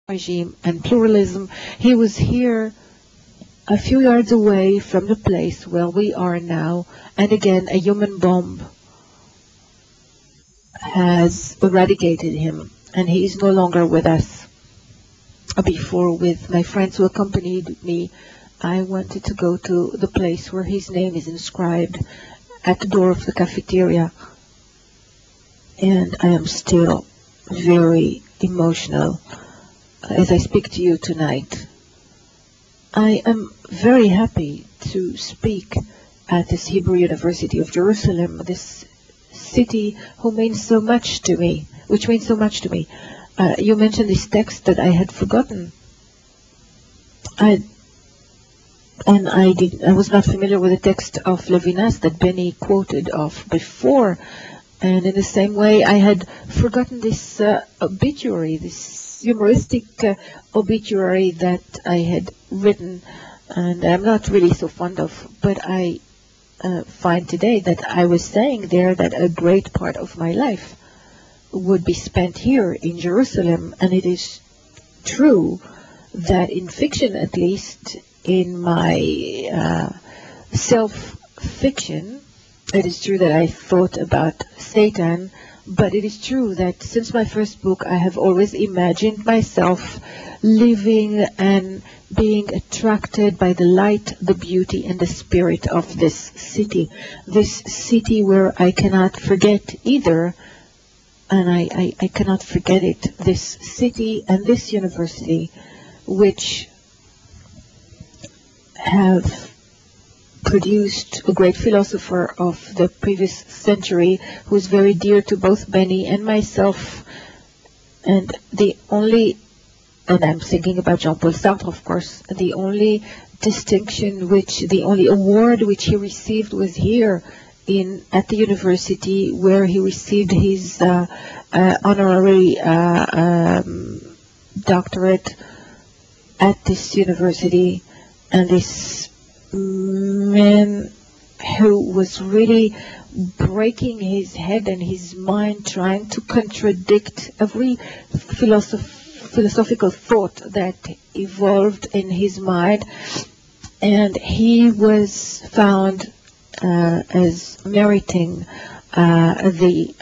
regime and pluralism. He was here a few yards away from the place where we are now, and again a human bomb has eradicated him, and he is no longer with us. Before, with my friends who accompanied me, I wanted to go to the place where his name is inscribed at the door of the cafeteria, and I am still very emotional as I speak to you tonight. I am very happy to speak at this Hebrew University of Jerusalem, this city which means so much to me. You mentioned this text that I had forgotten. I was not familiar with the text of Levinnas that Benny quoted of before, and in the same way I had forgotten this obituary, this humoristic obituary that I had written, and I'm not really so fond of, but I find today that I was saying there that a great part of my life would be spent here in Jerusalem, and it is true that in fiction, at least in my self-fiction, it is true that I thought about Satan, but it is true that since my first book I have always imagined myself living and being attracted by the light, the beauty, and the spirit of this city where I cannot forget either, and I cannot forget it, this city and this university, which have produced a great philosopher of the previous century who is very dear to both Benny and myself, and I'm thinking about Jean-Paul Sartre, of course, the only award which he received was here at the university, where he received his honorary doctorate at this university, and this man who was really breaking his head and his mind trying to contradict every philosophical thought that evolved in his mind, and he was found as meriting the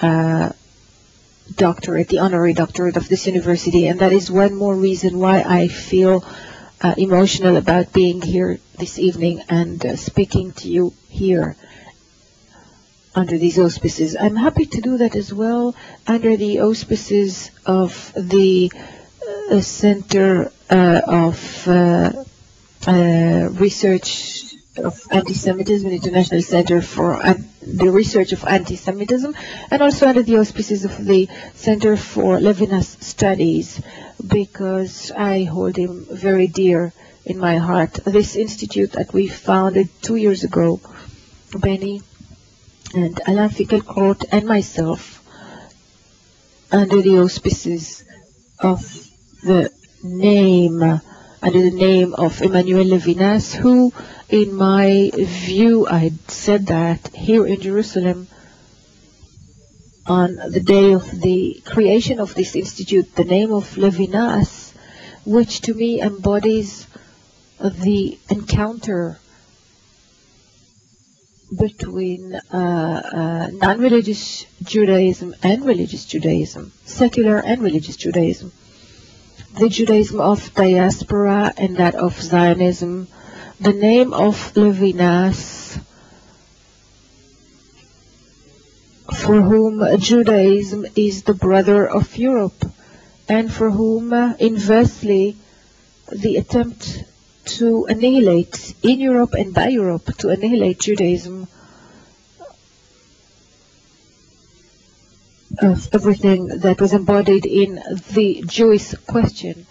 doctorate, the honorary doctorate of this university, and that is one more reason why I feel emotional about being here this evening and speaking to you here under these auspices. I'm happy to do that as well under the auspices of the Center of Research of Anti-Semitism, the International Center for the Research of Anti-Semitism, and also under the auspices of the Center for Levinnas Studies, because I hold him very dear in my heart. This institute that we founded 2 years ago, Benny and Alain Finkielkraut and myself, under the auspices of the name of Emmanuel Levinnas, who, in my view, I had said that here in Jerusalem on the day of the creation of this institute, the name of Levinnas, which to me embodies the encounter between non-religious Judaism and religious Judaism, secular and religious Judaism, the Judaism of diaspora and that of Zionism. The name of Levinnas, for whom Judaism is the brother of Europe, and for whom, inversely, the attempt to annihilate in Europe and by Europe, to annihilate Judaism, of everything that was embodied in the Jewish question,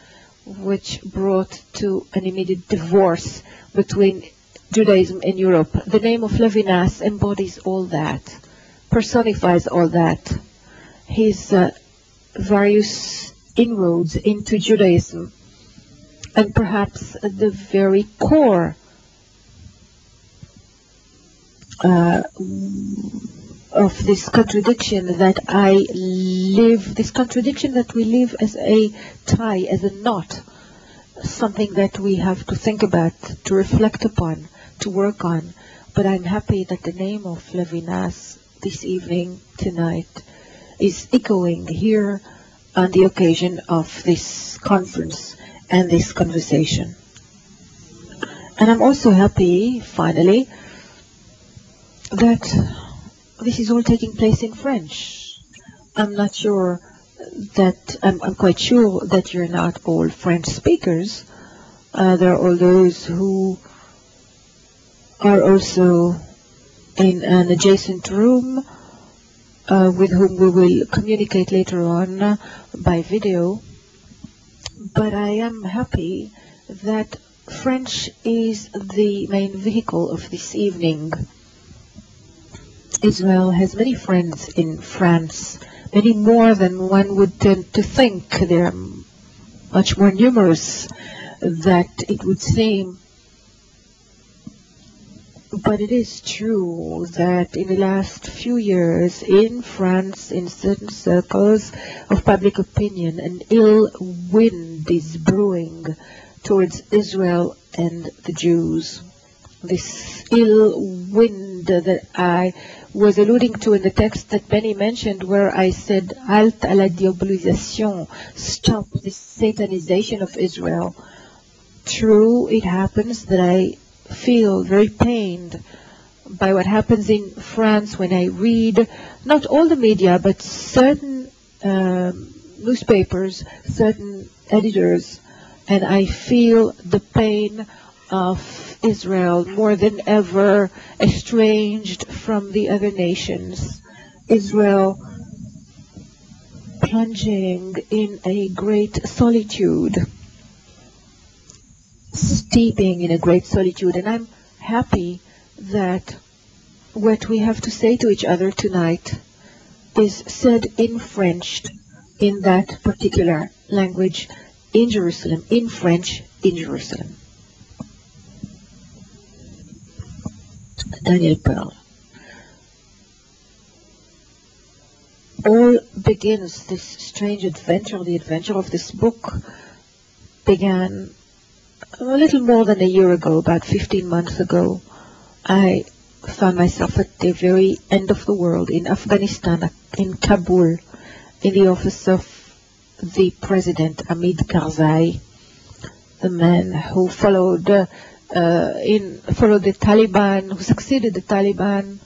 which brought to an immediate divorce between Judaism and Europe. The name of Levinnas embodies all that, personifies all that. His various inroads into Judaism, and perhaps the very core of this contradiction that I live, this contradiction that we live as a tie, as a knot, something that we have to think about, to reflect upon, to work on. But I'm happy that the name of Levinnas this evening, tonight, is echoing here on the occasion of this conference and this conversation. And I'm also happy, finally, that this is all taking place in French. I'm not sure that, I'm quite sure that you're not all French speakers. There are all those who are also in an adjacent room with whom we will communicate later on by video. But I am happy that French is the main vehicle of this evening. Israel has many friends in France, many more than one would tend to think. They are much more numerous than it would seem. But it is true that in the last few years in France, in certain circles of public opinion, an ill wind is brewing towards Israel and the Jews. This ill wind that I was alluding to in the text that Benny mentioned, where I said, Halte à la diabolisation, stop this satanization of Israel. True, it happens that I feel very pained by what happens in France when I read, not all the media, but certain newspapers, certain editors, and I feel the pain of Israel more than ever estranged from the other nations. Israel plunging in a great solitude, steeping in a great solitude. And I'm happy that what we have to say to each other tonight is said in French, in that particular language, in Jerusalem, in French, in Jerusalem. Daniel Pearl. All begins, this strange adventure, the adventure of this book began a little more than a year ago, about 15 months ago. I found myself at the very end of the world, in Afghanistan, in Kabul, in the office of the president, Hamid Karzai, the man who followed the Taliban, who succeeded the Taliban,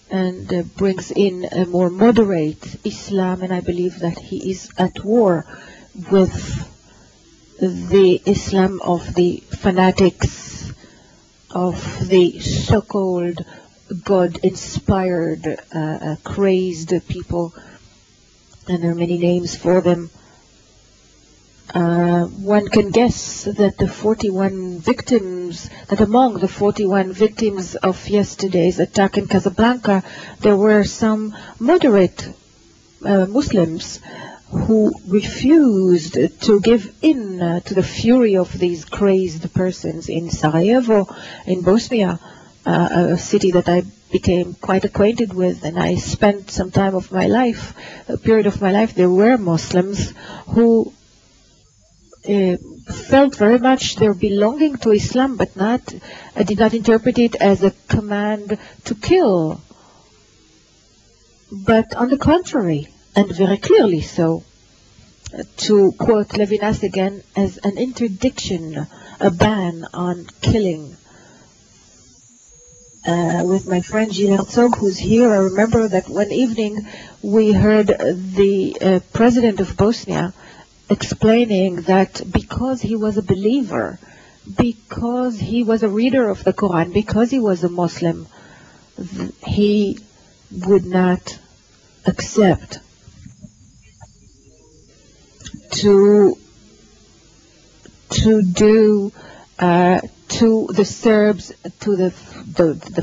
and brings in a more moderate Islam. And I believe that he is at war with the Islam of the fanatics, of the so-called God-inspired, crazed people, and there are many names for them. One can guess that the 41 victims, that among the 41 victims of yesterday's attack in Casablanca, there were some moderate Muslims who refused to give in to the fury of these crazed persons in Sarajevo, in Bosnia, a city that I became quite acquainted with, and I spent some time of my life, a period of my life. There were Muslims who felt very much their belonging to Islam, but did not interpret it as a command to kill, but on the contrary, and very clearly so, to quote Levinnas again, as an interdiction, a ban on killing. With my friend Gilles Herzog, who's here, I remember that one evening we heard the president of Bosnia explaining that because he was a believer, because he was a reader of the Quran, because he was a Muslim, he would not accept to do to the Serbs, to the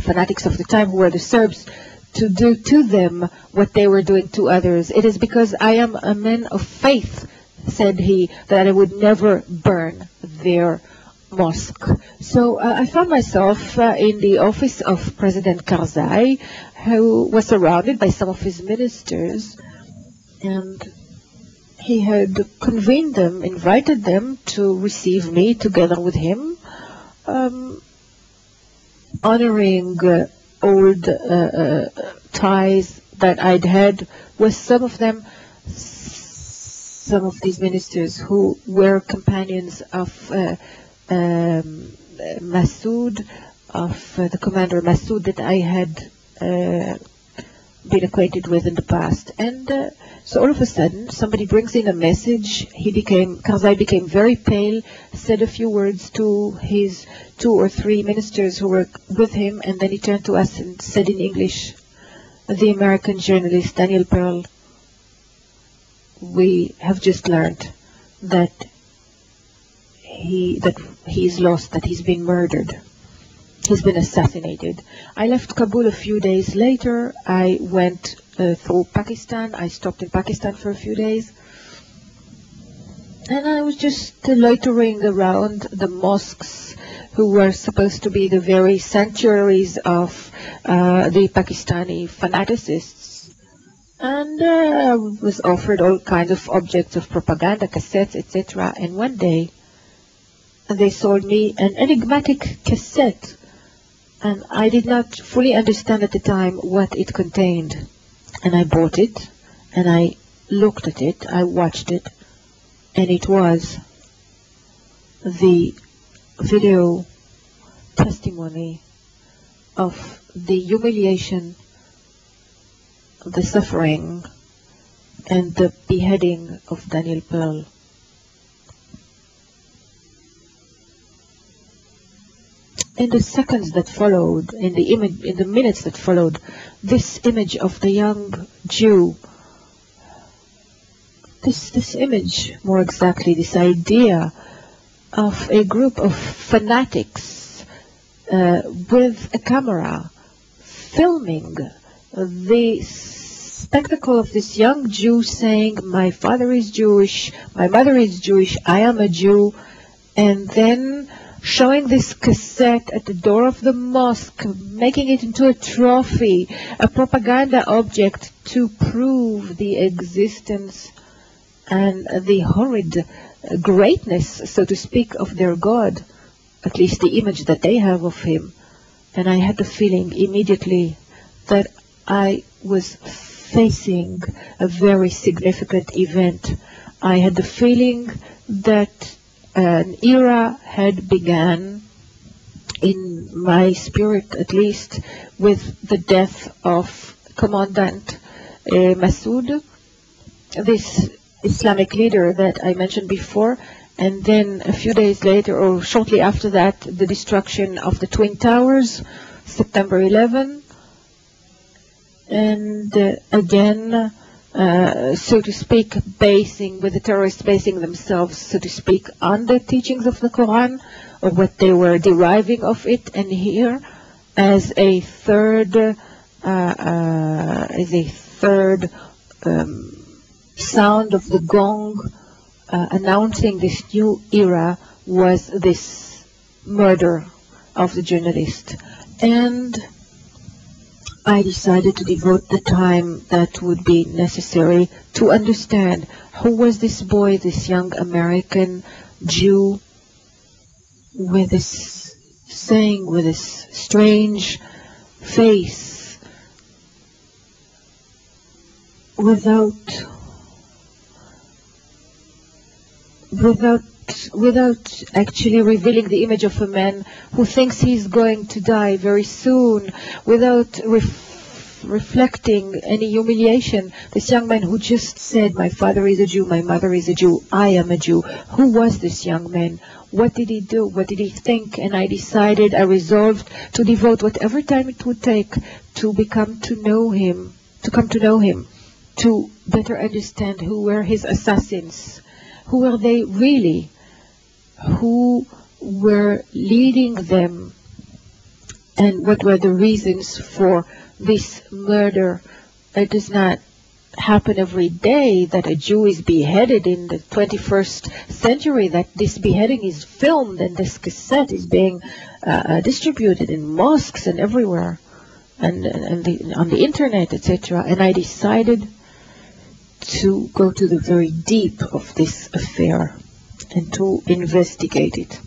fanatics of the time who were the Serbs, to do to them what they were doing to others. It is because I am a man of faith, said he, that I would never burn their mosque. So I found myself in the office of President Karzai, who was surrounded by some of his ministers, and he had convened them, invited them to receive me together with him, honoring old ties that I'd had with some of them, some of these ministers who were companions of Massoud, of the commander Massoud that I had been acquainted with in the past. And so all of a sudden, somebody brings in a message. Karzai became very pale, said a few words to his 2 or 3 ministers who were with him, and then he turned to us and said in English, "The American journalist Daniel Pearl, we have just learned that he's lost, that he's been murdered. He's been assassinated." I left Kabul a few days later. I went through Pakistan. I stopped in Pakistan for a few days. And I was just loitering around the mosques, who were supposed to be the very sanctuaries of the Pakistani fanaticists. And I was offered all kinds of objects of propaganda, cassettes, etc. And one day, they sold me an enigmatic cassette, and I did not fully understand at the time what it contained. And I bought it, and I looked at it, I watched it, and it was the video testimony of the humiliation, the suffering, and the beheading of Daniel Pearl. In the seconds that followed, in the minutes that followed, this image of the young Jew, this image, more exactly, this idea of a group of fanatics with a camera filming the spectacle of this young Jew saying, "My father is Jewish, my mother is Jewish, I am a Jew," and then showing this cassette at the door of the mosque, making it into a trophy, a propaganda object to prove the existence and the horrid greatness, so to speak, of their God, at least the image that they have of him. And I had the feeling immediately that I was facing a very significant event. I had the feeling that an era had begun, in my spirit at least, with the death of Commandant Massoud, this Islamic leader that I mentioned before, and then a few days later, or shortly after that, the destruction of the Twin Towers, September 11, and again, so to speak, with the terrorists basing themselves, so to speak, on the teachings of the Quran, or what they were deriving of it, and here, as a third sound of the gong announcing this new era, was this murder of the journalist. And I decided to devote the time that would be necessary to understand who was this boy, this young American Jew, with this saying, with this strange face, without actually revealing the image of a man who thinks he's going to die very soon, without reflecting any humiliation. This young man who just said, "My father is a Jew, my mother is a Jew, I am a Jew." Who was this young man? What did he do? What did he think? And I resolved to devote whatever time it would take to come to know him, to better understand who were his assassins. Who were they really? Who were leading them? And what were the reasons for this murder? It is not happen every day, that a Jew is beheaded in the 21st century, that this beheading is filmed and this cassette is being distributed in mosques and everywhere, and on the internet, etc. And I decided to go to the very deep of this affair and to investigate it.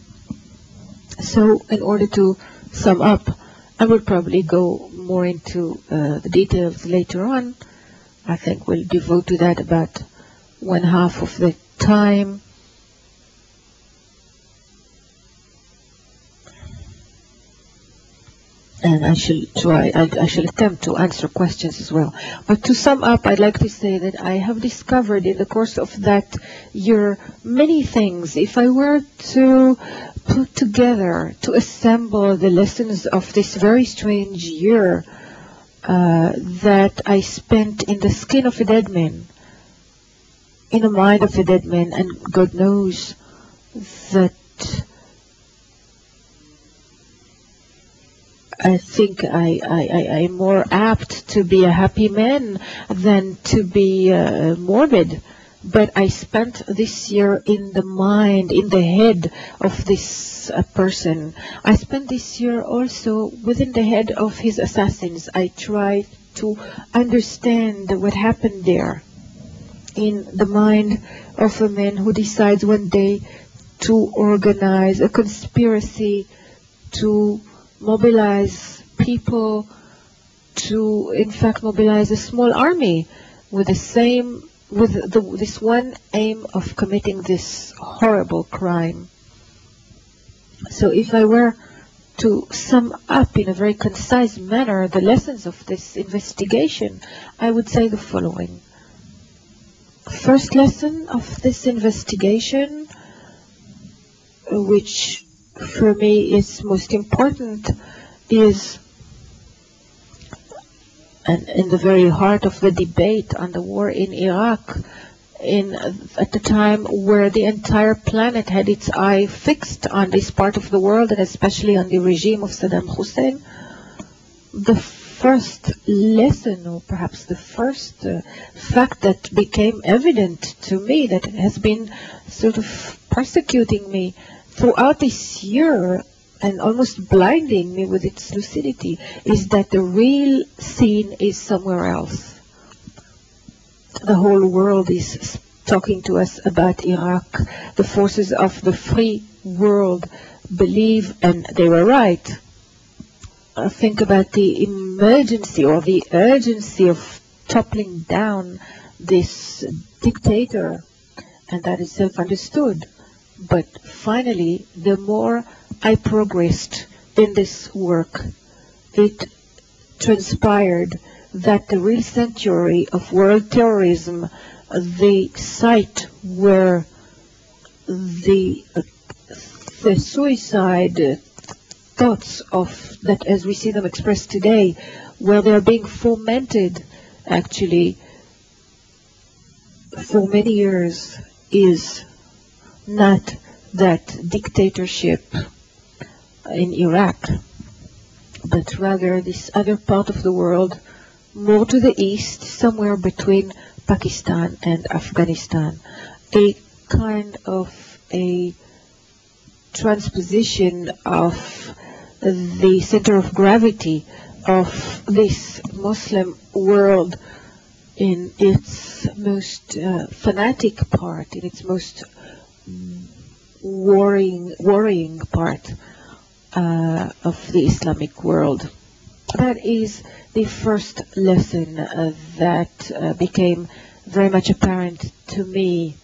So in order to sum up, I will probably go more into the details later on. I think we'll devote to that about 1/2 of the time. And I shall attempt to answer questions as well. But to sum up, I'd like to say that I have discovered in the course of that year many things. If I were to put together, to assemble the lessons of this very strange year that I spent in the skin of a dead man, in the mind of a dead man, and God knows that I think I'm more apt to be a happy man than to be morbid. But I spent this year in the mind, in the head of this person. I spent this year also within the head of his assassins. I tried to understand what happened there in the mind of a man who decides one day to organize a conspiracy to mobilize people, to in fact mobilize a small army with this one aim of committing this horrible crime. So if I were to sum up in a very concise manner the lessons of this investigation, I would say the following. First lesson of this investigation, which for me is most important, is, and in the very heart of the debate on the war in Iraq, at the time where the entire planet had its eye fixed on this part of the world, and especially on the regime of Saddam Hussein, the first lesson, or perhaps the first fact that became evident to me, that has been sort of persecuting me throughout this year and almost blinding me with its lucidity, is that the real scene is somewhere else. The whole world is talking to us about Iraq. The forces of the free world believe, and they were right, think about the emergency or the urgency of toppling down this dictator, and that is self-understood. But finally, the more I progressed in this work, it transpired that the real sanctuary of world terrorism, the site where the suicide thoughts of that as we see them expressed today, where they are being fomented actually for many years, is not that dictatorship in Iraq, but rather this other part of the world, more to the east, somewhere between Pakistan and Afghanistan, a kind of a transposition of the center of gravity of this Muslim world in its most fanatic part, in its most worrying part of the Islamic world. That is the first lesson that became very much apparent to me.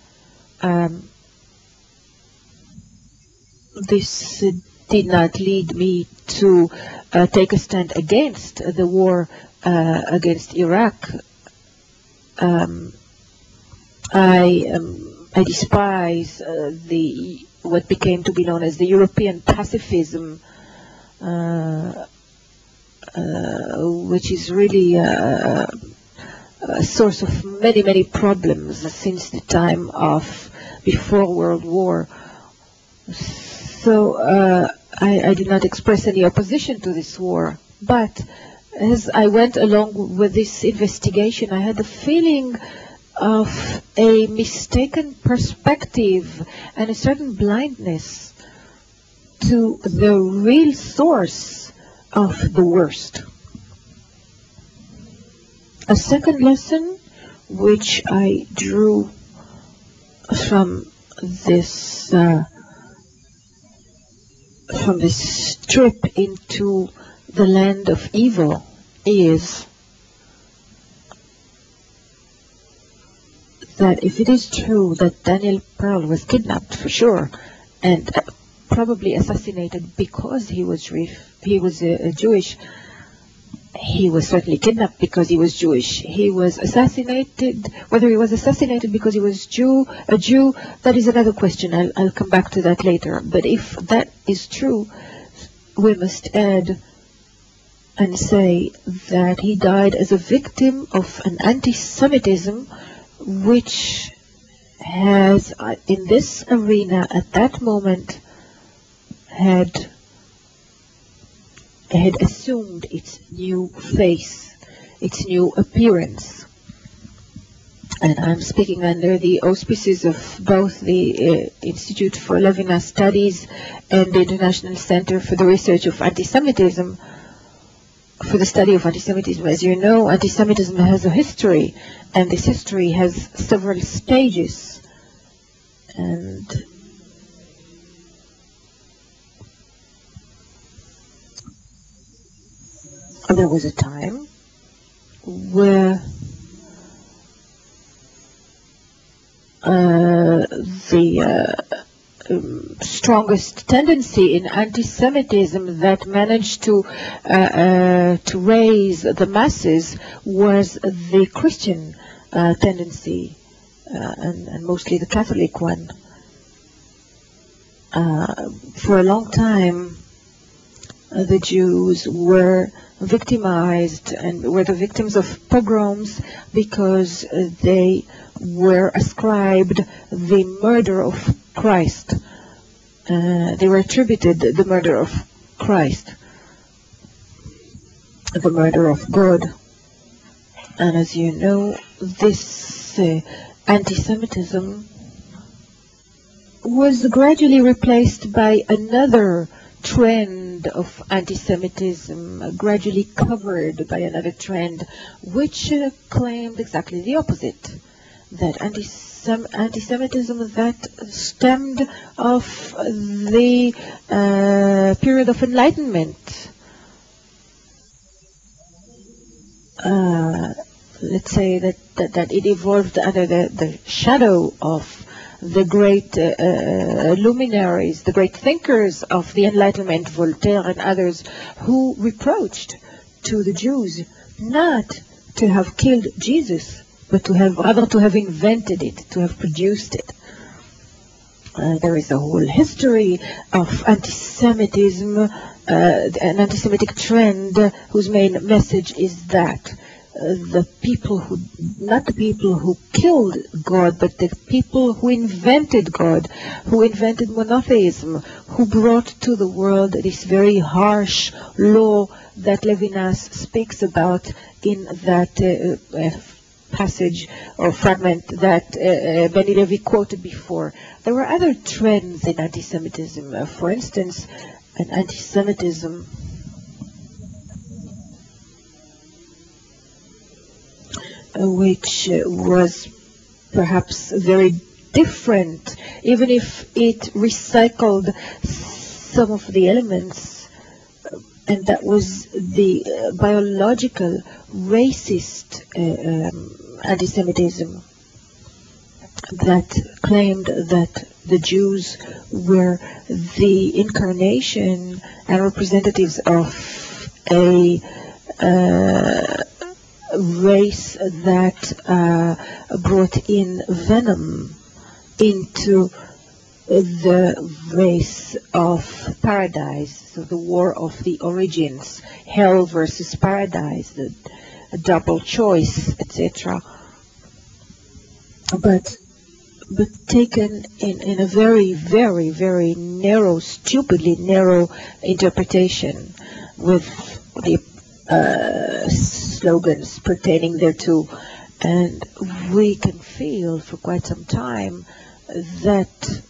This did not lead me to take a stand against the war against Iraq. I despise what became to be known as the European pacifism, which is really a source of many problems since the time of before World War. So I did not express any opposition to this war, but as I went along with this investigation, I had the feeling of a mistaken perspective and a certain blindness to the real source of the worst. A second lesson which I drew from this trip into the land of evil is that if it is true that Daniel Pearl was kidnapped for sure and probably assassinated because he was Jewish, he was certainly kidnapped because he was Jewish. He was assassinated. Whether he was assassinated because he was a Jew, that is another question. I'll come back to that later. But if that is true, we must add and say that he died as a victim of an anti-Semitism which has, in this arena at that moment, had assumed its new face, its new appearance. And I'm speaking under the auspices of both the Institute for Levinnas Studies and the International Center for the Research of Anti-Semitism, for the study of anti-Semitism. As you know, anti-Semitism has a history, and this history has several stages. And there was a time where the strongest tendency in anti-Semitism that managed to raise the masses was the Christian tendency, and mostly the Catholic one. For a long time, the Jews were victimized and were the victims of pogroms because they were ascribed the murder of Christ. They were attributed the murder of Christ, the murder of God. And as you know, this anti-Semitism was gradually replaced by another trend of anti-Semitism, gradually covered by another trend, which claimed exactly the opposite, that anti-Semitism that stemmed off the period of Enlightenment. Let's say that it evolved under the shadow of the great luminaries, the great thinkers of the Enlightenment, Voltaire and others, who reproached to the Jews not to have killed Jesus, but rather to have invented it, to have produced it. There is a whole history of anti-Semitism, an anti-Semitic trend whose main message is that the people who, not the people who killed God, but the people who invented God, who invented monotheism, who brought to the world this very harsh law that Levinas speaks about in that passage or fragment that Henri Levy quoted before. There were other trends in anti-Semitism. For instance, an anti-Semitism which was perhaps very different, even if it recycled some of the elements, and that was the biological, racist anti-Semitism that claimed that the Jews were the incarnation and representatives of a race that brought in venom into the race of paradise, so the war of the origins, hell versus paradise, the double choice, etc. But taken in a very, very, very narrow, stupidly narrow interpretation, with the slogans pertaining thereto. And we can feel for quite some time that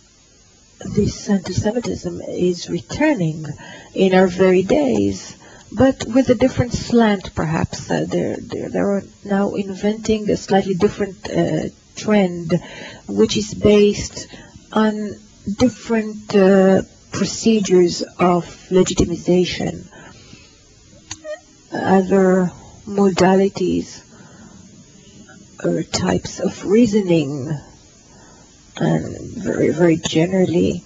this anti-Semitism is returning in our very days, but with a different slant, perhaps. They are now inventing a slightly different trend, which is based on different procedures of legitimization, other modalities or types of reasoning, and very, very generally,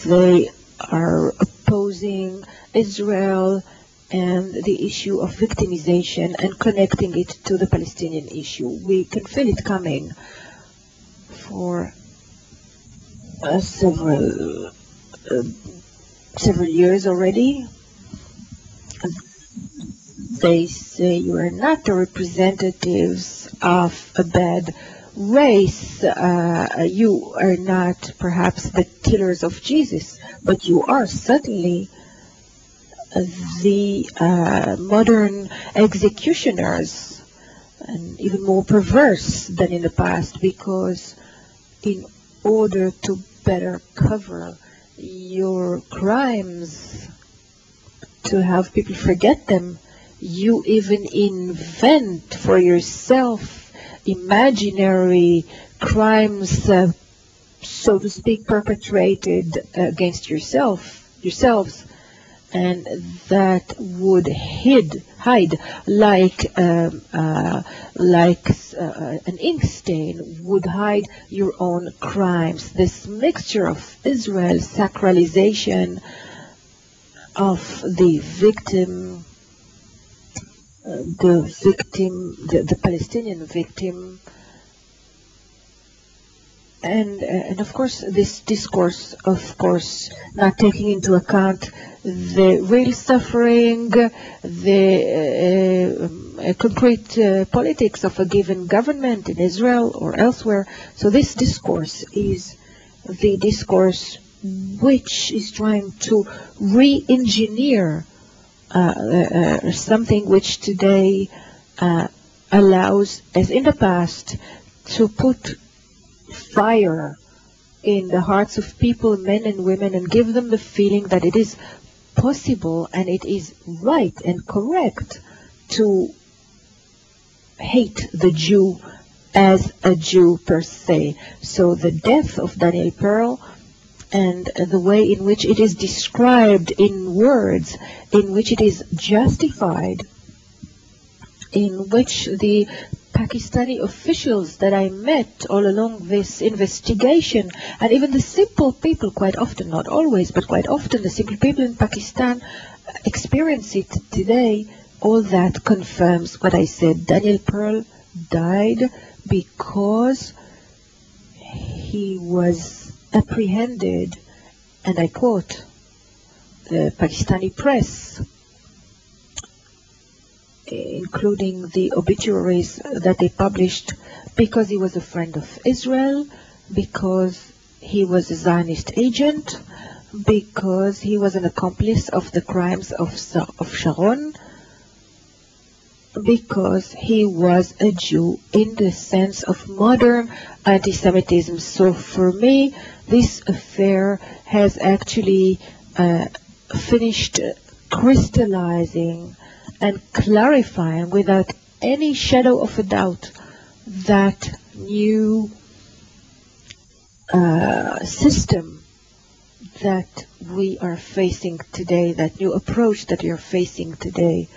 they are opposing Israel and the issue of victimization and connecting it to the Palestinian issue. We can feel it coming for several years already. They say you are not the representatives of a bad race. You are not perhaps the killers of Jesus, but you are certainly the modern executioners, and even more perverse than in the past, because in order to better cover your crimes, to have people forget them, you even invent for yourself imaginary crimes, so to speak, perpetrated against yourselves, and that would hide like an ink stain would hide your own crimes. This mixture of Israel's sacralization of the victim, the Palestinian victim, and of course this discourse, of course, not taking into account the real suffering, the concrete politics of a given government in Israel or elsewhere. So this discourse is the discourse which is trying to re-engineer something which today allows, as in the past, to put fire in the hearts of people, men and women, and give them the feeling that it is possible and it is right and correct to hate the Jew as a Jew per se. So the death of Daniel Pearl and the way in which it is described in words, in which it is justified, in which the Pakistani officials that I met all along this investigation, and even the simple people, quite often, not always, but quite often, the simple people in Pakistan experience it today, all that confirms what I said. Daniel Pearl died because he was apprehended, and I quote the Pakistani press, including the obituaries that they published, because he was a friend of Israel, because he was a Zionist agent, because he was an accomplice of the crimes of Sharon, because he was a Jew in the sense of modern anti-Semitism. So for me, this affair has actually finished crystallizing and clarifying without any shadow of a doubt that new system that we are facing today, that new approach that we are facing today,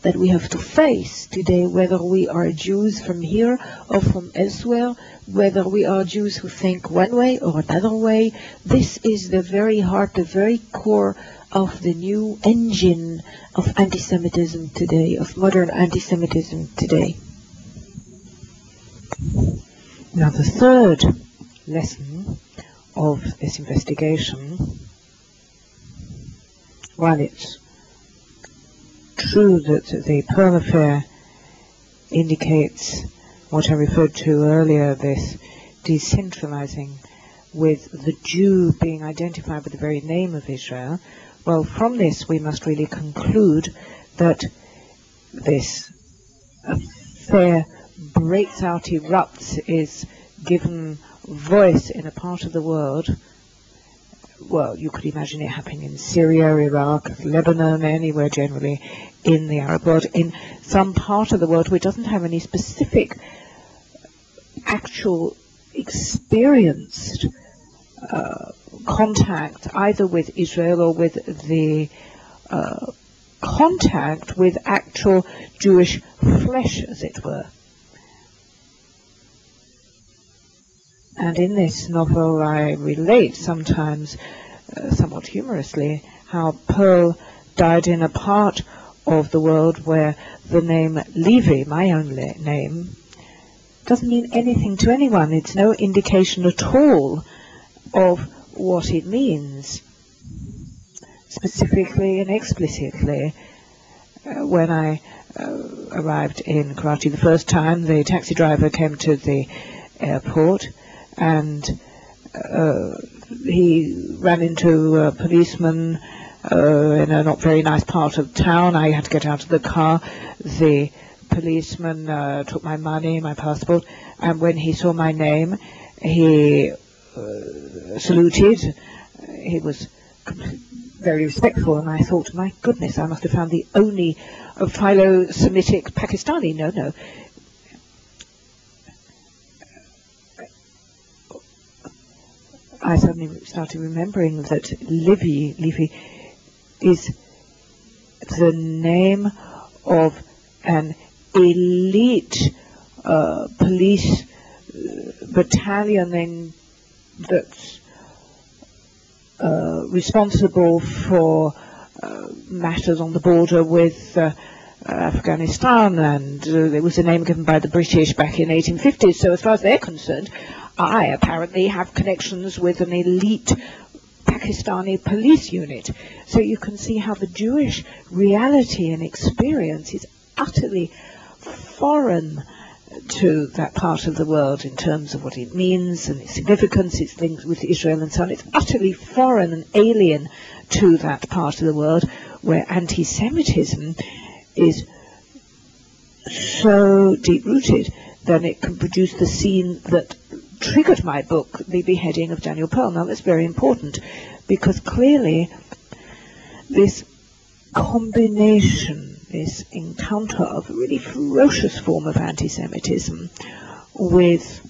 that we have to face today, whether we are Jews from here or from elsewhere, whether we are Jews who think one way or another way. This is the very heart, the very core of the new engine of anti-Semitism today, of modern anti-Semitism today. Now the third lesson of this investigation, while it's true that the Pearl affair indicates what I referred to earlier, this decentralizing with the Jew being identified with the very name of Israel, Well, from this we must really conclude that this affair breaks out, erupts, is given voice in a part of the world. Well, you could imagine it happening in Syria, Iraq, Lebanon, anywhere generally in the Arab world, in some part of the world which doesn't have any specific actual experienced contact either with Israel or with the contact with actual Jewish flesh, as it were. And in this novel I relate sometimes, somewhat humorously, how Pearl died in a part of the world where the name Levy, my own name, doesn't mean anything to anyone. It's no indication at all of what it means, specifically and explicitly. When I arrived in Karachi the first time, the taxi driver came to the airport and he ran into a policeman in a not very nice part of town. I had to get out of the car. The policeman took my money, my passport, and when he saw my name, he saluted. He was very respectful, and I thought, my goodness, I must have found the only philo-Semitic Pakistani. No. I suddenly started remembering that Levy is the name of an elite police battalion that's responsible for matters on the border with Afghanistan, and it was a name given by the British back in 1850s. So as far as they're concerned, I apparently have connections with an elite Pakistani police unit. So you can see how the Jewish reality and experience is utterly foreign to that part of the world in terms of what it means and its significance, its links with Israel and so on. It's utterly foreign and alien to that part of the world where anti-Semitism is so deep-rooted that it can produce the scene that triggered my book, The Beheading of Daniel Pearl. Now that's very important because clearly this combination, this encounter of a really ferocious form of anti-Semitism with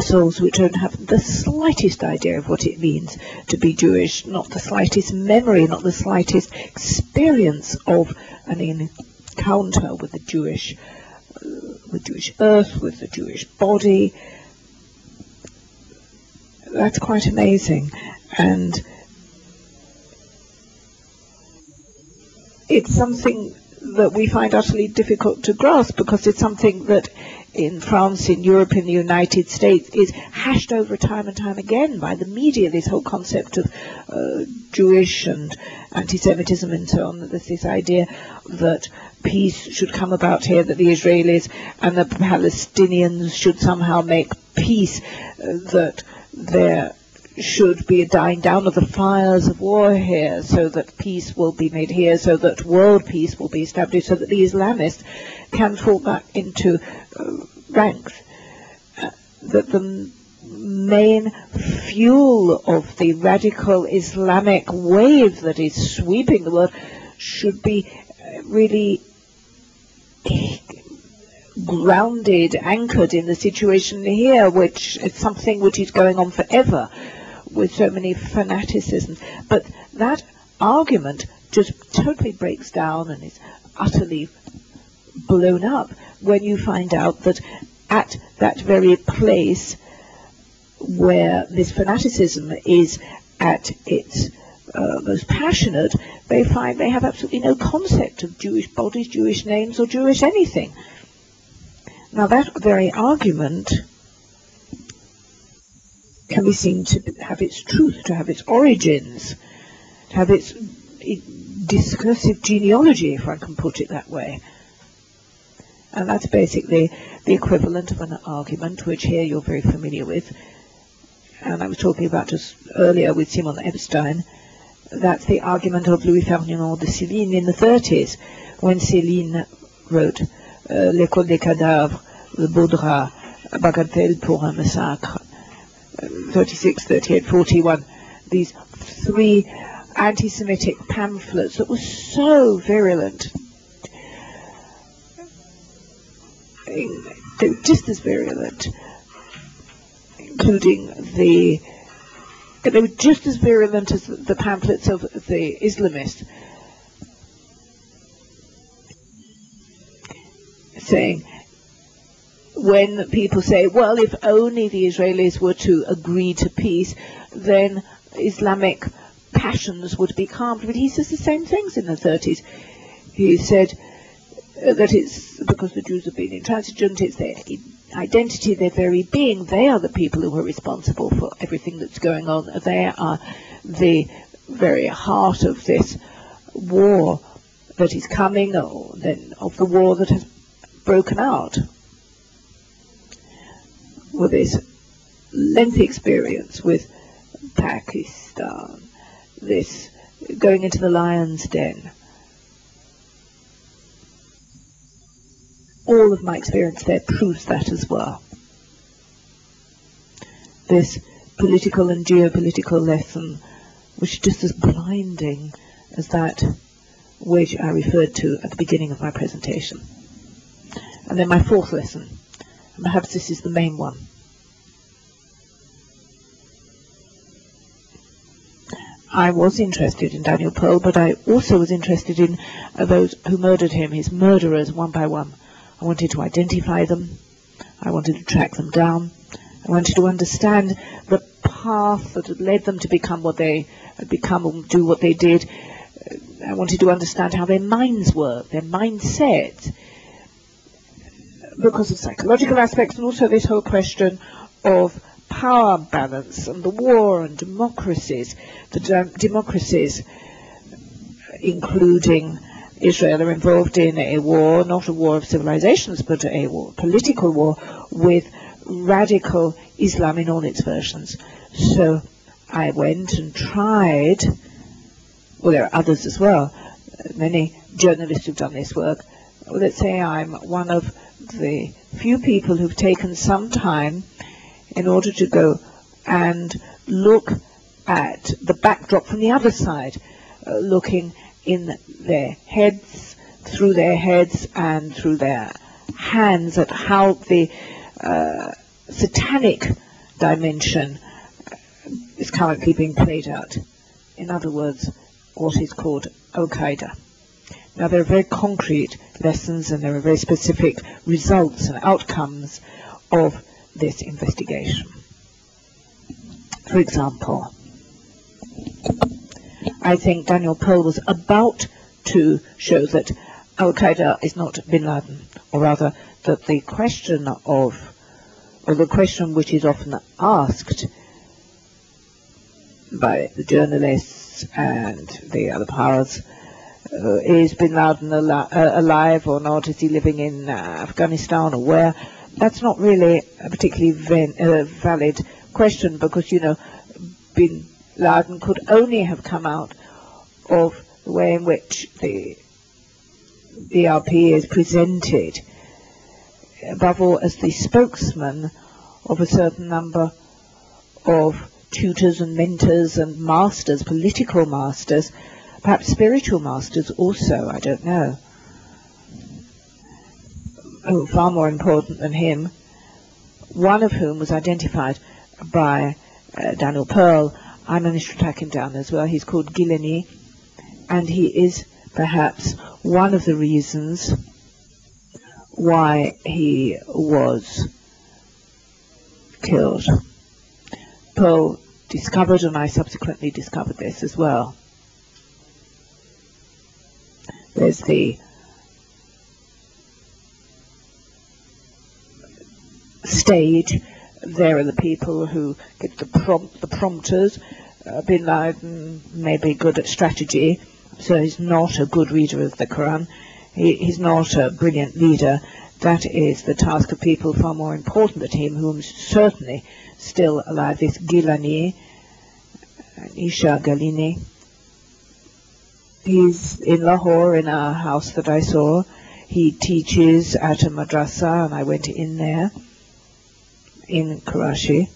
souls which don't have the slightest idea of what it means to be Jewish, not the slightest memory, not the slightest experience of an encounter with the Jewish earth, with the Jewish body. That's quite amazing, and it's something that we find utterly difficult to grasp because it's something that in France, in Europe, in the United States is hashed over time and time again by the media, this whole concept of Jewish and anti-Semitism and so on. There's this idea that peace should come about here, that the Israelis and the Palestinians should somehow make peace, that there should be a dying down of the fires of war here so that peace will be made here, so that world peace will be established, so that the Islamists can fall back into ranks. That the main fuel of the radical Islamic wave that is sweeping the world should be really grounded, anchored in the situation here, which is something which is going on forever with so many fanaticisms. But that argument just totally breaks down and is utterly blown up when you find out that at that very place where this fanaticism is at its most passionate, they find they have absolutely no concept of Jewish bodies, Jewish names, or Jewish anything. Now that very argument can be seen to have its truth, to have its origins, to have its discursive genealogy, if I can put it that way. And that's basically the equivalent of an argument, which here you're very familiar with. And I was talking about just earlier with Simon Epstein, That's the argument of Louis Ferdinand de Céline in the 30s, when Céline wrote L'école des cadavres, le Baudra, Bagatelle pour un massacre, 36, 38, 41. These three anti-Semitic pamphlets that were so virulent. They were just as virulent, including they were just as virulent as the pamphlets of the Islamists, saying, when people say, well, if only the Israelis were to agree to peace, then Islamic passions would be calmed. But he says the same things in the 30s. He said that it's because the Jews have been intransigent, it's their identity, their very being. They are the people who are responsible for everything that's going on. They are the very heart of this war that is coming, or then of the war that has broken out. With this lengthy experience with Pakistan, this going into the lion's den. All of my experience there proves that as well. This political and geopolitical lesson, which is just as blinding as that which I referred to at the beginning of my presentation. And then my fourth lesson, and perhaps this is the main one. I was interested in Daniel Pearl, but I also was interested in those who murdered him, his murderers, one by one. I wanted to identify them. I wanted to track them down. I wanted to understand the path that had led them to become what they had become and do what they did. I wanted to understand how their minds work, their mindset, because of psychological aspects, and also this whole question of power balance and the war and democracies. The democracies, including Israel, are involved in a war, not a war of civilizations, but a war, political war with radical Islam in all its versions. So I went and tried, well, there are others as well, many journalists who've done this work. Let's say I'm one of the few people who've taken some time in order to go and look at the backdrop from the other side, looking in their heads, through their heads and through their hands, at how the satanic dimension is currently being played out. In other words, what is called Al-Qaeda. Now, there are very concrete lessons and there are very specific results and outcomes of this investigation. For example, I think Daniel Pearl was about to show that Al-Qaeda is not bin Laden, or rather that the question or the question which is often asked by the journalists and the other powers, is bin Laden alive or not? Is he living in Afghanistan or where? That's not really a particularly valid question, because, you know, bin Laden could only have come out of the way in which the BRP is presented, above all as the spokesman of a certain number of tutors and mentors and masters, political masters, perhaps spiritual masters also, I don't know. Oh, far more important than him, one of whom was identified by Daniel Pearl. I managed to track him down as well. He's called Gilani, and he is perhaps one of the reasons why he was killed. Pearl discovered, and I subsequently discovered this as well. There's the stage. There are the people who get the prompters. Bin Laden may be good at strategy, so he's not a good reader of the Quran. He's not a brilliant leader. That is the task of people far more important than him, who is certainly still alive. This Gilani, Isha Galini, He's in Lahore in a house that I saw. He teaches at a madrasa, and I went in there in Karachi.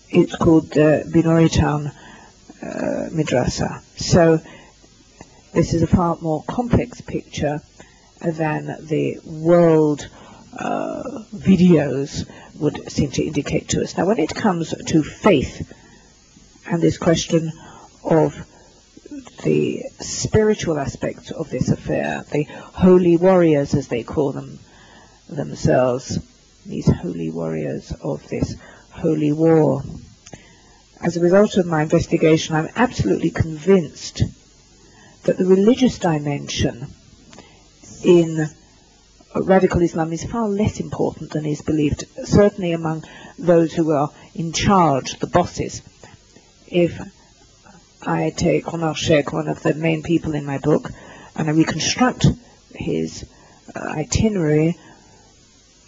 It's called the Binori Town Madrasa. So this is a far more complex picture than the world videos would seem to indicate to us. Now, when it comes to faith and this question of the spiritual aspects of this affair, the holy warriors, as they call them themselves, these holy warriors of this holy war. As a result of my investigation, I'm absolutely convinced that the religious dimension in radical Islam is far less important than is believed, certainly among those who are in charge, the bosses. If I take Omar Sheikh, one of the main people in my book, and I reconstruct his itinerary,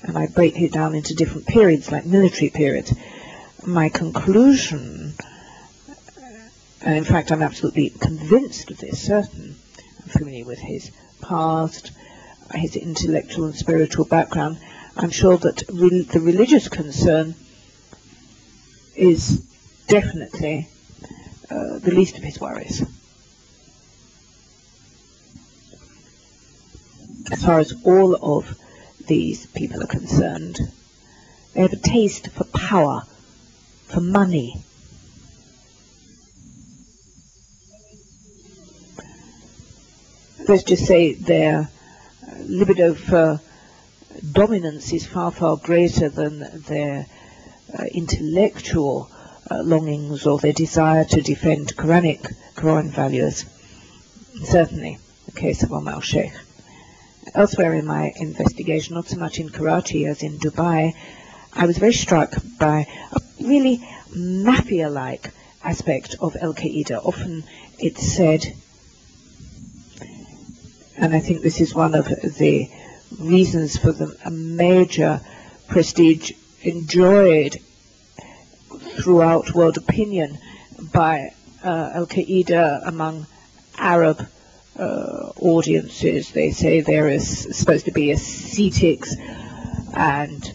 and I break it down into different periods, like military periods, my conclusion, and in fact I'm absolutely convinced of this, certain, I'm familiar with his past, his intellectual and spiritual background, I'm sure that the religious concern is definitely the least of his worries. As far as all of these people are concerned, they have a taste for power, for money. Let's just say their libido for dominance is far, far greater than their intellectual longings or their desire to defend Quran values. Certainly the case of Omar Sheikh. Elsewhere in my investigation, not so much in Karachi as in Dubai, I was very struck by a really mafia-like aspect of Al-Qaeda. Often it's said, and I think this is one of the reasons for the major prestige enjoyed throughout world opinion by Al-Qaeda among Arab audiences. They say there is supposed to be ascetics, and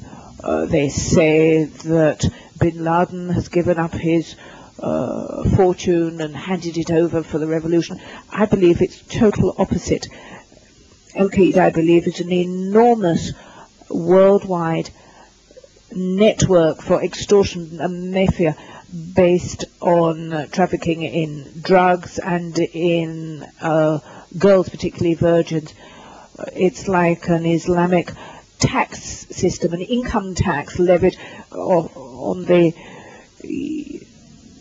they say that bin Laden has given up his fortune and handed it over for the revolution. I believe it's total opposite. Al-Qaeda, I believe, is an enormous worldwide network for extortion and mafia based on trafficking in drugs and in girls, particularly virgins. It's like an Islamic tax system, an income tax levied on the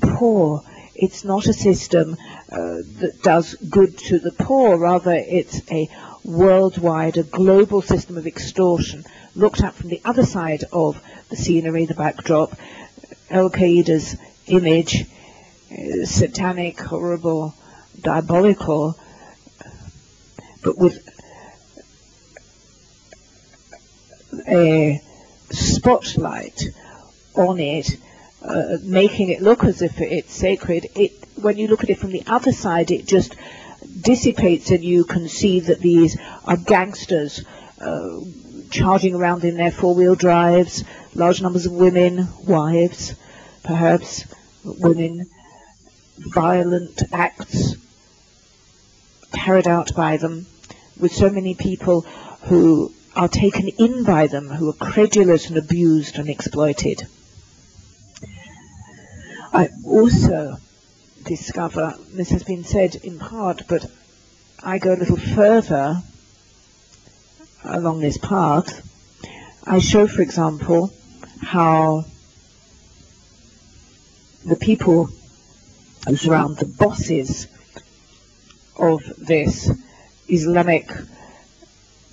poor. It's not a system that does good to the poor, rather it's a worldwide, a global system of extortion. Looked at from the other side of the scenery, the backdrop, Al-Qaeda's image, satanic, horrible, diabolical, but with a spotlight on it, making it look as if it's sacred. When you look at it from the other side, it just dissipates, and you can see that these are gangsters charging around in their four-wheel drives, large numbers of women, wives, perhaps women, violent acts carried out by them, with so many people who are taken in by them, who are credulous and abused and exploited. I also discover, this has been said in part, but I go a little further along this path. I show, for example, how the people who surround the bosses of this Islamic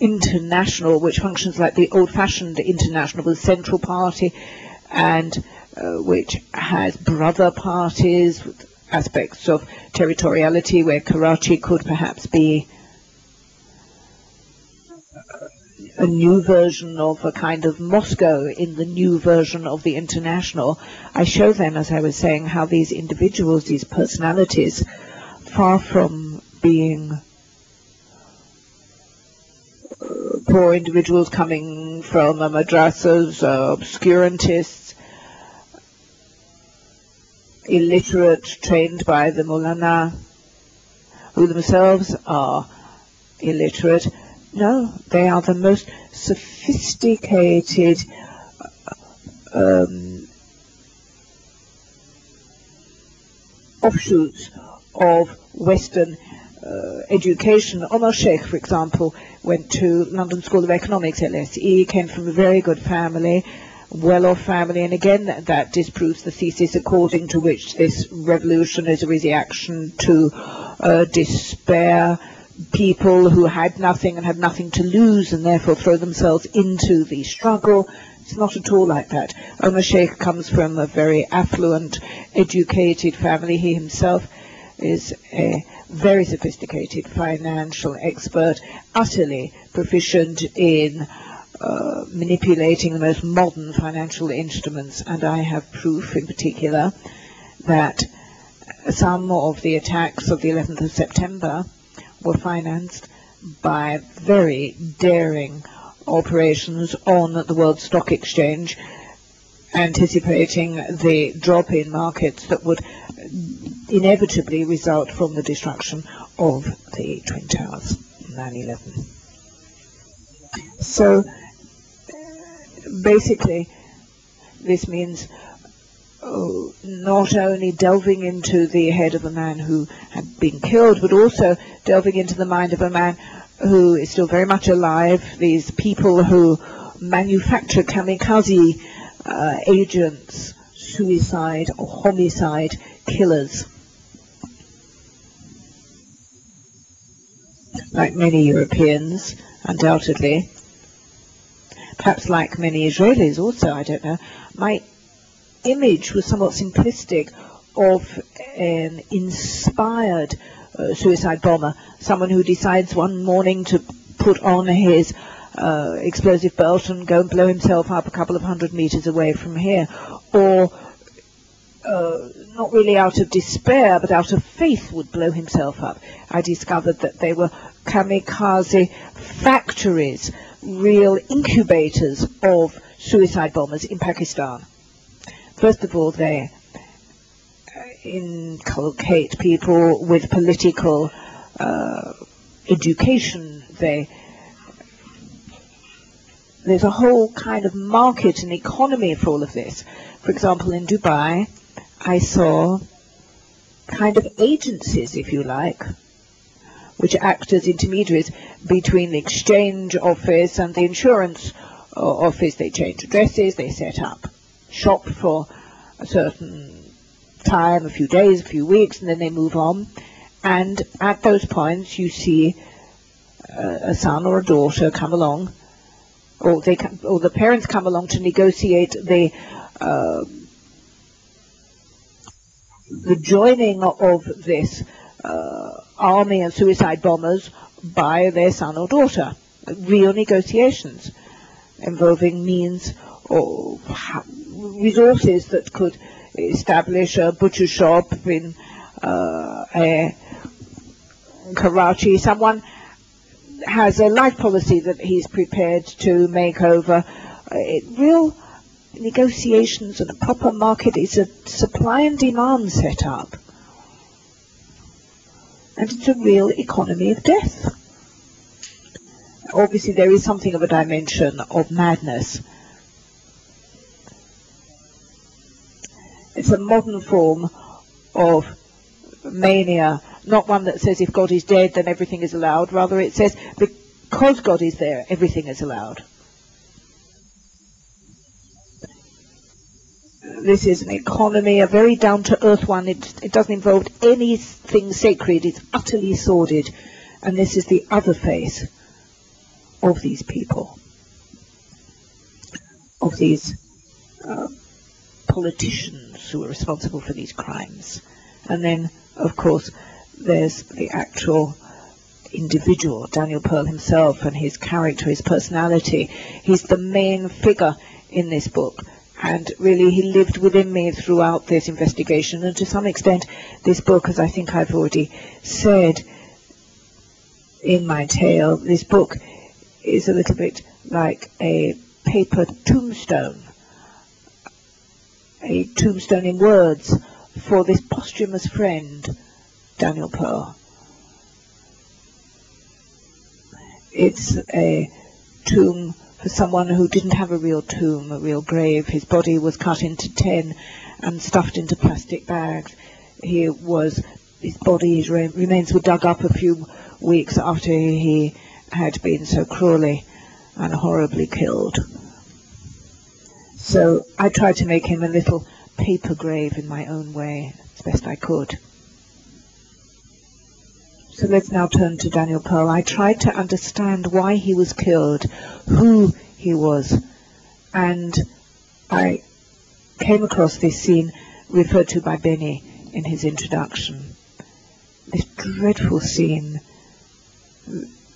international, which functions like the old-fashioned international with a central party, and which has brother parties with aspects of territoriality, where Karachi could perhaps be a new version of a kind of Moscow in the new version of the international. I show them, as I was saying, how these individuals, these personalities, far from being poor individuals coming from madrasas, obscurantists, illiterate, trained by the Mulana, who themselves are illiterate. No, they are the most sophisticated offshoots of Western education. Omar Sheikh, for example, went to London School of Economics, LSE, came from a very good family, well-off family, and again that disproves the thesis according to which this revolution is a reaction to despair, people who had nothing and had nothing to lose and therefore throw themselves into the struggle. It's not at all like that. Omar Sheikh comes from a very affluent, educated family. He himself is a very sophisticated financial expert, utterly proficient in manipulating the most modern financial instruments, and I have proof in particular that some of the attacks of the 11th of September were financed by very daring operations on the World Stock Exchange, anticipating the drop in markets that would inevitably result from the destruction of the Twin Towers, 9/11. So basically this means not only delving into the head of a man who had been killed, but also delving into the mind of a man who is still very much alive, these people who manufacture kamikaze agents, suicide or homicide killers. Like many Europeans, undoubtedly, perhaps like many Israelis also, I don't know, my image was somewhat simplistic of an inspired suicide bomber, someone who decides one morning to put on his explosive belt and go and blow himself up a couple of 100 meters away from here, or not really out of despair but out of faith would blow himself up. I discovered that they were kamikaze factories, real incubators of suicide bombers in Pakistan. First of all, they inculcate people with political education. There's a whole kind of market and economy for all of this. For example, in Dubai, I saw kind of agencies, if you like, which act as intermediaries between the exchange office and the insurance office. They change addresses, they set up shop for a certain time, a few days, a few weeks, and then they move on. And at those points you see a son or a daughter come along, or the parents come along to negotiate the joining of this army of suicide bombers by their son or daughter. Real negotiations involving means or resources that could establish a butcher shop in Karachi. Someone has a life policy that he's prepared to make over. Real negotiations and a proper market is a supply and demand set up. And it's a real economy of death. Obviously there is something of a dimension of madness. It's a modern form of mania, not one that says if God is dead then everything is allowed. Rather it says because God is there everything is allowed. This is an economy, a very down-to-earth one. It doesn't involve anything sacred. It's utterly sordid. And this is the other face of these people, of these politicians who are responsible for these crimes. And then, of course, there's the actual individual, Daniel Pearl himself, and his character, his personality. He's the main figure in this book. And really, he lived within me throughout this investigation. And to some extent, this book, as I think I've already said in my tale, this book is a little bit like a paper tombstone in words for this posthumous friend, Daniel Pearl. It's a tomb for someone who didn't have a real tomb, a real grave. His body was cut into 10 and stuffed into plastic bags. His remains were dug up a few weeks after he had been so cruelly and horribly killed. So I tried to make him a little paper grave in my own way, as best I could. So let's now turn to Daniel Pearl. I tried to understand why he was killed, who he was, and I came across this scene referred to by Benny in his introduction. This dreadful scene,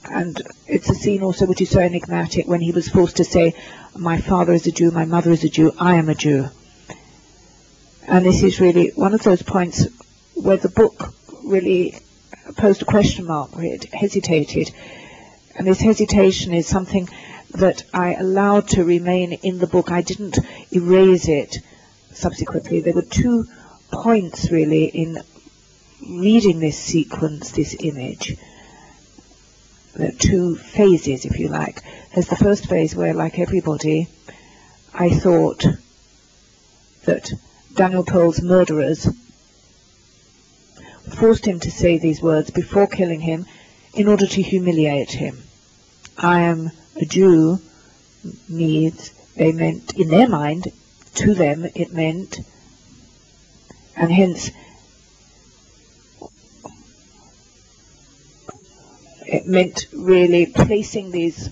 and it's a scene also which is so enigmatic when he was forced to say, my father is a Jew, my mother is a Jew, I am a Jew. And this is really one of those points where the book really posed a question mark, where it hesitated. And this hesitation is something that I allowed to remain in the book. I didn't erase it subsequently. There were 2 points really in reading this sequence, this image. There are 2 phases, if you like. There's the first phase where, like everybody, I thought that Daniel Pearl's murderers forced him to say these words before killing him in order to humiliate him. I am a Jew means, they meant, in their mind, to them it meant, and hence it meant really placing these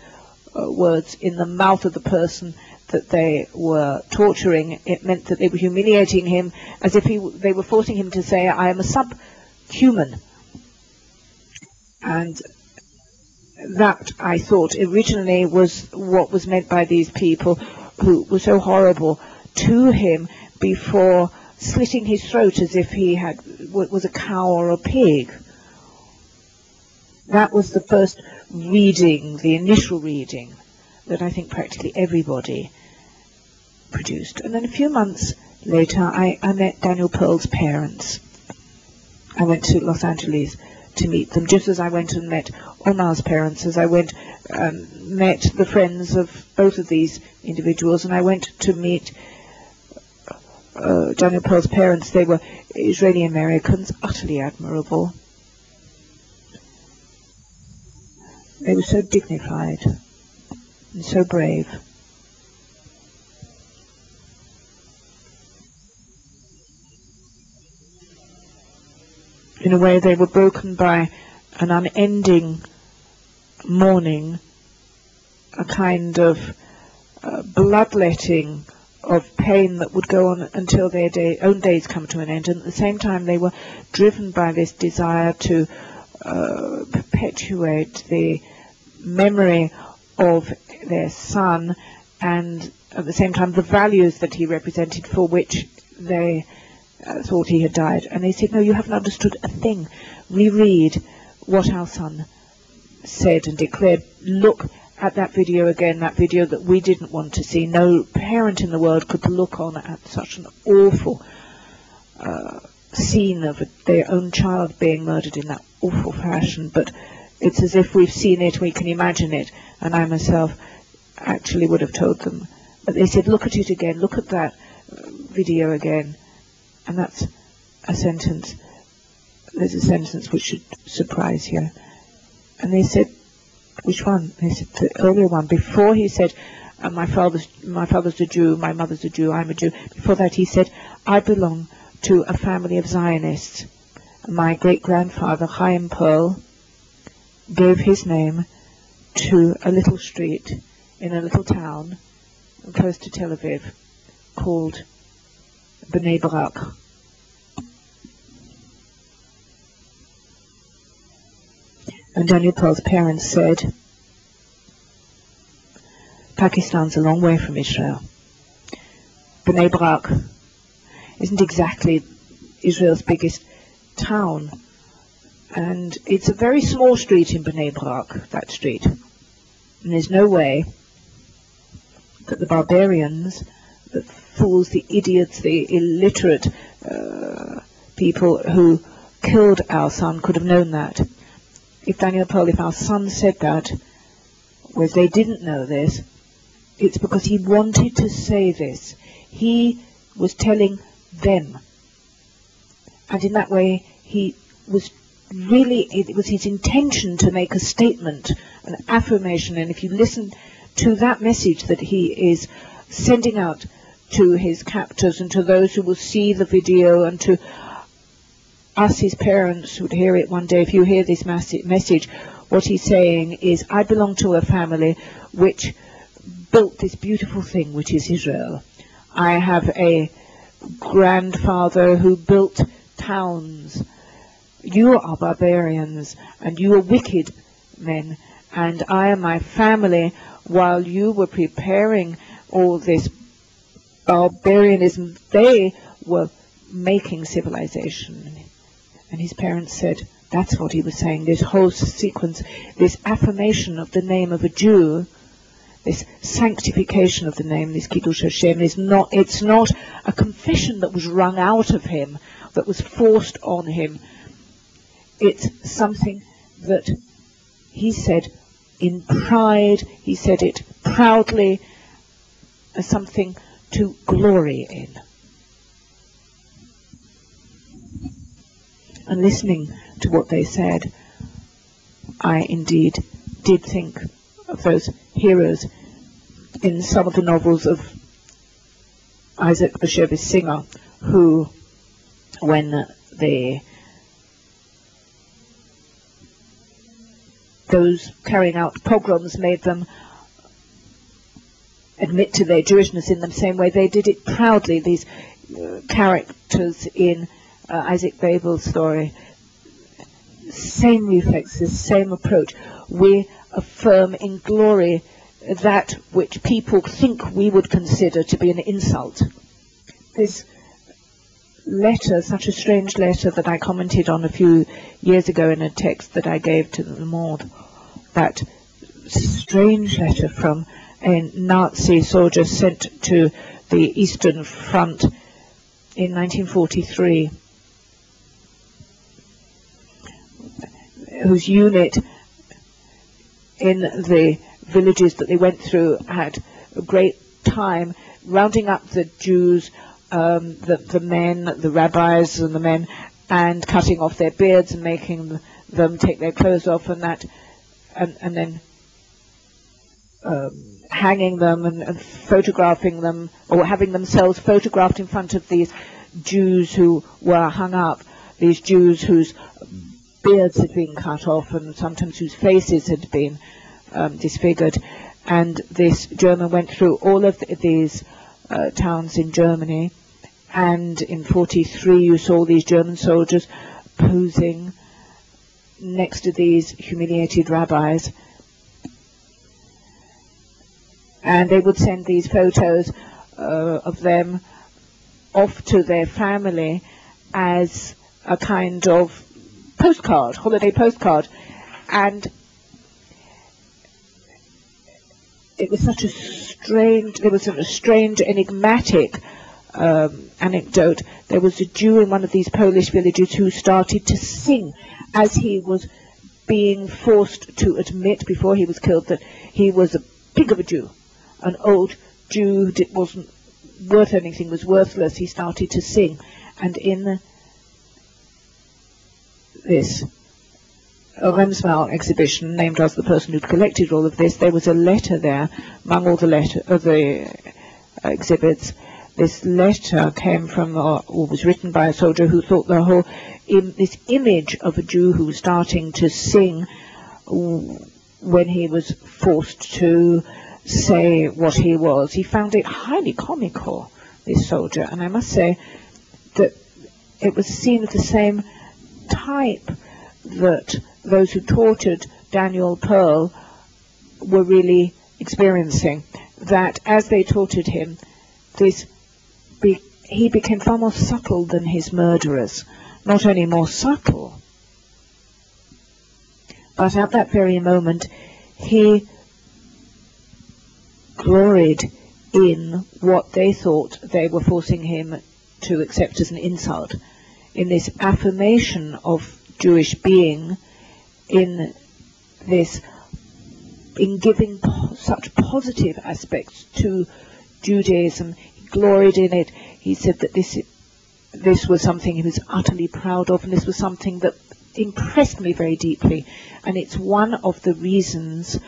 words in the mouth of the person that they were torturing. It meant that they were humiliating him as if they were forcing him to say, I am a subhuman. And that, I thought, originally was what was meant by these people who were so horrible to him before slitting his throat as if he was a cow or a pig. That was the first reading, the initial reading, that I think practically everybody produced. And then a few months later, I met Daniel Pearl's parents. I went to Los Angeles to meet them, just as I went and met Omar's parents, as I went and met the friends of both of these individuals, and I went to meet Daniel Pearl's parents. They were Israeli Americans, utterly admirable. They were so dignified and so brave. In a way, they were broken by an unending mourning, a kind of bloodletting of pain that would go on until their own days come to an end. And at the same time, they were driven by this desire to perpetuate the memory of their son, and at the same time the values that he represented, for which they thought he had died. And they said, no, you haven't understood a thing. Reread what our son said and declared. Look at that video again, that video that we didn't want to see. No parent in the world could look on at such an awful scene of their own child being murdered in that awful fashion. But it's as if we've seen it, we can imagine it. And I myself actually would have told them. But they said, look at it again, look at that video again. And that's a sentence. There's a sentence which should surprise you. And they said, which one? They said the earlier one. Before he said, my father's a Jew, my mother's a Jew, I'm a Jew. Before that he said, I belong to a family of Zionists. My great-grandfather, Chaim Pearl, gave his name to a little street in a little town close to Tel Aviv called Bnei Brak. And Daniel Pearl's parents said, Pakistan's a long way from Israel. Bnei Brak isn't exactly Israel's biggest town. And it's a very small street in Bnei Brak, that street. And there's no way that the barbarians, the fools, the idiots, the illiterate people who killed our son could have known that. If Daniel Pearl, if our son said that, whereas they didn't know this, it's because he wanted to say this. He was telling them. And in that way, he was really, it was his intention to make a statement, an affirmation. And if you listen to that message that he is sending out to his captors and to those who will see the video and to us, his parents, who would hear it one day, if you hear this message, what he's saying is, I belong to a family which built this beautiful thing, which is Israel. I have a grandfather who built towns. You are barbarians, and you are wicked men, and I and my family, while you were preparing all this barbarianism, they were making civilization. And his parents said, that's what he was saying, this whole sequence, this affirmation of the name of a Jew, this sanctification of the name, this Kiddush Hashem, it's not a confession that was wrung out of him, that was forced on him. It's something that he said in pride, he said it proudly, as something to glory in. And listening to what they said, I indeed did think of those heroes in some of the novels of Isaac Bashevis Singer, who, when those carrying out pogroms made them admit to their Jewishness in the same way they did it proudly. These characters in Isaac Babel's story, same reflexes, same approach. We affirm in glory that which people think we would consider to be an insult. This letter, such a strange letter that I commented on a few years ago in a text that I gave to the Monde, that strange letter from a Nazi soldier sent to the Eastern Front in 1943, whose unit in the villages that they went through had a great time rounding up the Jews, the men, the rabbis and the men, and cutting off their beards and making them take their clothes off and that, and then hanging them and photographing them, or having themselves photographed in front of these Jews who were hung up, these Jews whose beards had been cut off and sometimes whose faces had been disfigured. And this German went through all of these towns in Germany, and in 43 you saw these German soldiers posing next to these humiliated rabbis, and they would send these photos of them off to their family as a kind of postcard, holiday postcard. And it was such a strange, there was a strange, enigmatic anecdote. There was a Jew in one of these Polish villages who started to sing as he was being forced to admit before he was killed that he was a pig of a Jew, an old Jew who wasn't worth anything, was worthless. He started to sing, and in this Remsmal exhibition, named after the person who'd collected all of this, there was a letter there among all the exhibits. This letter came from, or was written by a soldier who thought the whole this image of a Jew who was starting to sing when he was forced to say what he was. He found it highly comical, this soldier, and I must say that it was seen of the same type that those who tortured Daniel Pearl were really experiencing, that as they tortured him, this he became far more subtle than his murderers. Not only more subtle, but at that very moment he gloried in what they thought they were forcing him to accept as an insult, in this affirmation of Jewish being, in giving such positive aspects to Judaism. He gloried in it. He said that this was something he was utterly proud of, and this was something that impressed me very deeply. And it's one of the reasons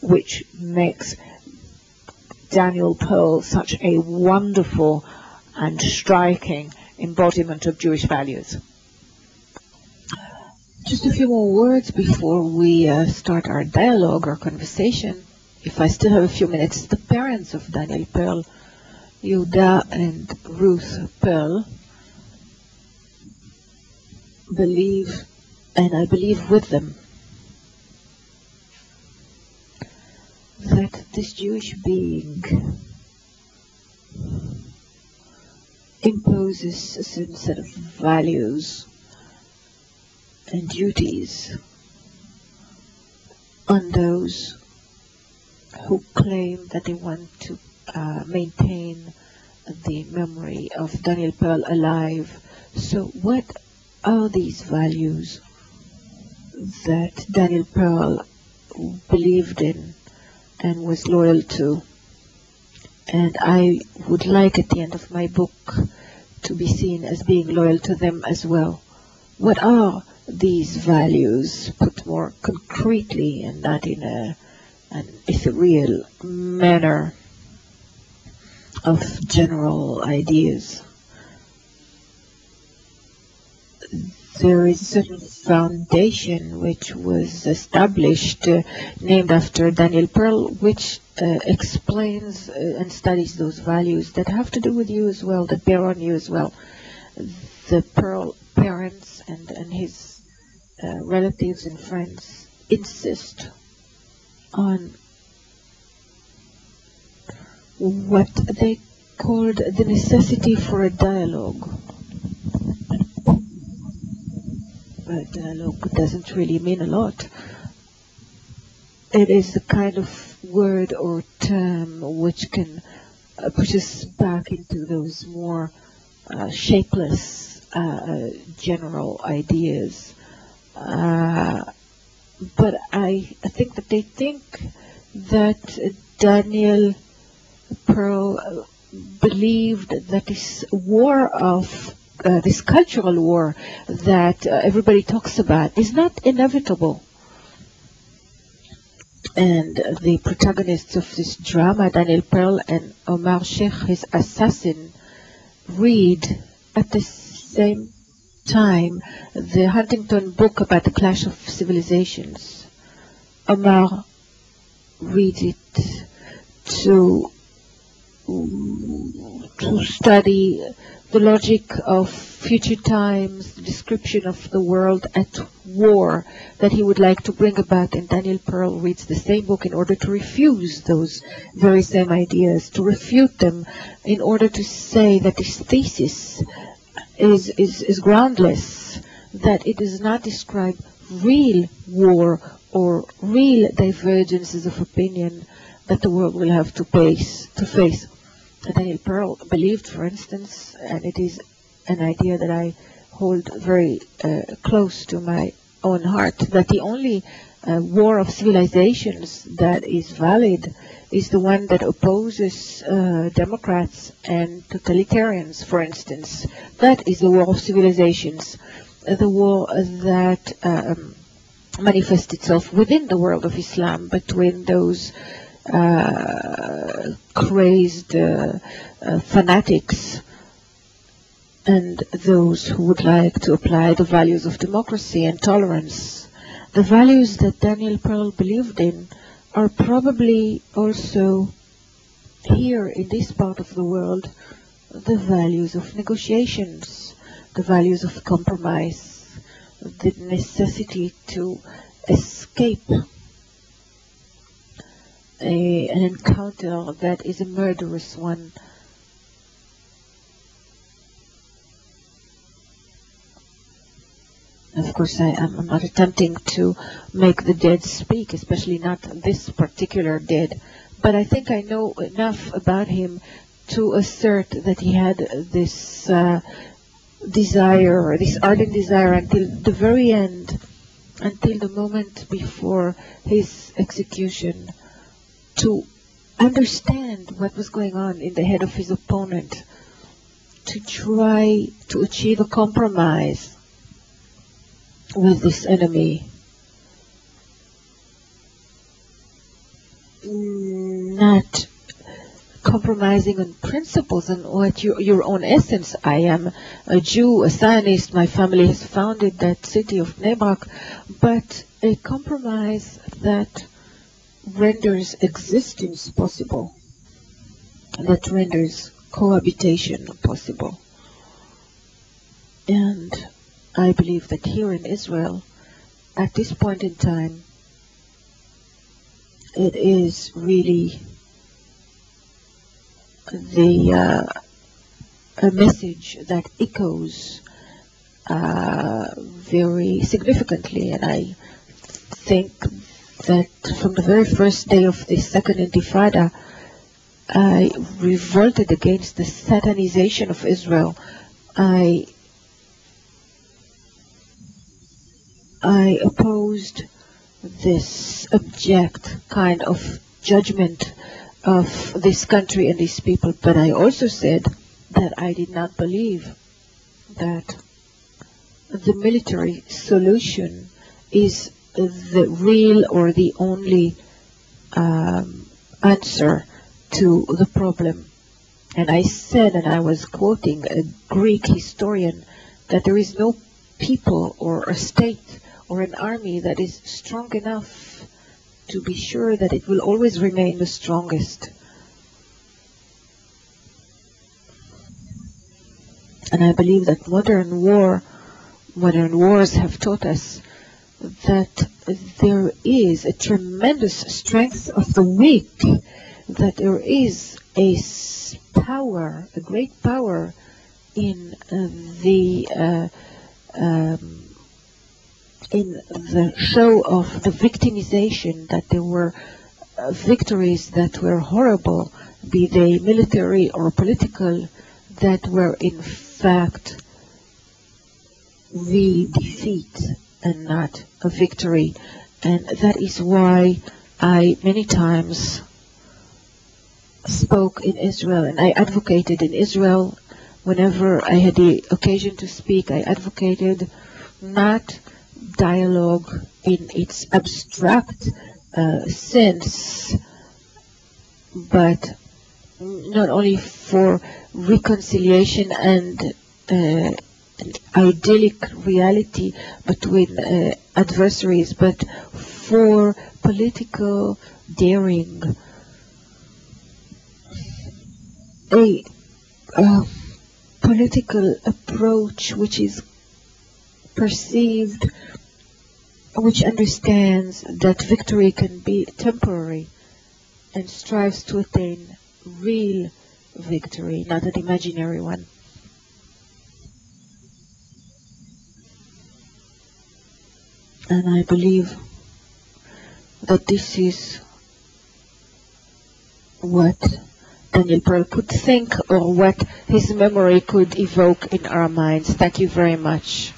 which makes Daniel Pearl such a wonderful and striking embodiment of Jewish values. Just a few more words before we start our dialogue, our conversation. If I still have a few minutes, the parents of Daniel Pearl, Yehuda and Ruth Pearl, believe, and I believe with them, that this Jewish being imposes a certain set of values and duties on those who claim that they want to maintain the memory of Daniel Pearl alive. So what are these values that Daniel Pearl believed in and was loyal to? And I would like at the end of my book to be seen as being loyal to them as well. What are these values, put more concretely and not in an ethereal manner of general ideas? There is a certain foundation which was established, named after Daniel Pearl, which explains and studies those values that have to do with you as well, that bear on you as well. The Pearl parents and his relatives and friends insist on what they called the necessity for a dialogue. But dialogue doesn't really mean a lot. It is the kind of word or term which can push us back into those more shapeless general ideas. But I think that they think that Daniel Pearl believed that this war of this cultural war that everybody talks about is not inevitable. And the protagonists of this drama, Daniel Pearl and Omar Sheikh, his assassin, read at the same time the Huntington book about the clash of civilizations. Omar reads it to study the logic of future times, the description of the world at war that he would like to bring about. And Daniel Pearl reads the same book in order to refuse those very same ideas, to refute them, in order to say that this thesis is groundless, that it does not describe real war or real divergences of opinion that the world will have to face. Daniel Pearl believed, for instance, and it is an idea that I hold very close to my own heart, that the only war of civilizations that is valid is the one that opposes democrats and totalitarians, for instance. That is the war of civilizations, the war that manifests itself within the world of Islam, between those crazed fanatics and those who would like to apply the values of democracy and tolerance. The values that Daniel Pearl believed in are probably also here in this part of the world the values of negotiations, the values of compromise, the necessity to escape an encounter that is a murderous one. Of course, I'm not attempting to make the dead speak, especially not this particular dead. But I think I know enough about him to assert that he had this desire, this ardent desire until the very end, until the moment before his execution, to understand what was going on in the head of his opponent, to try to achieve a compromise with this enemy, not compromising on principles and what your own essence. I am a Jew, a Zionist, my family has founded that city of Bnei Brak, but a compromise that renders existence possible, that renders cohabitation possible. And I believe that here in Israel, at this point in time, it is really a message that echoes very significantly. And I think that from the very first day of the Second Intifada, I revolted against the satanization of Israel. I opposed this abject kind of judgment of this country and these people, but I also said that I did not believe that the military solution is the real or the only answer to the problem. And I said, and I was quoting a Greek historian, that there is no people or a state or an army that is strong enough to be sure that it will always remain the strongest. And I believe that modern wars have taught us that there is a tremendous strength of the weak, that there is a power, a great power in the show of the victimization, that there were victories that were horrible, be they military or political, that were in fact the defeat and not a victory. And that is why I many times spoke in Israel, and I advocated in Israel whenever I had the occasion to speak. I advocated not dialogue in its abstract sense, but not only for reconciliation and an idyllic reality between adversaries, but for political daring, a political approach which is perceived, which understands that victory can be temporary and strives to attain real victory, not an imaginary one. And I believe that this is what Daniel Pearl could think, or what his memory could evoke in our minds. Thank you very much.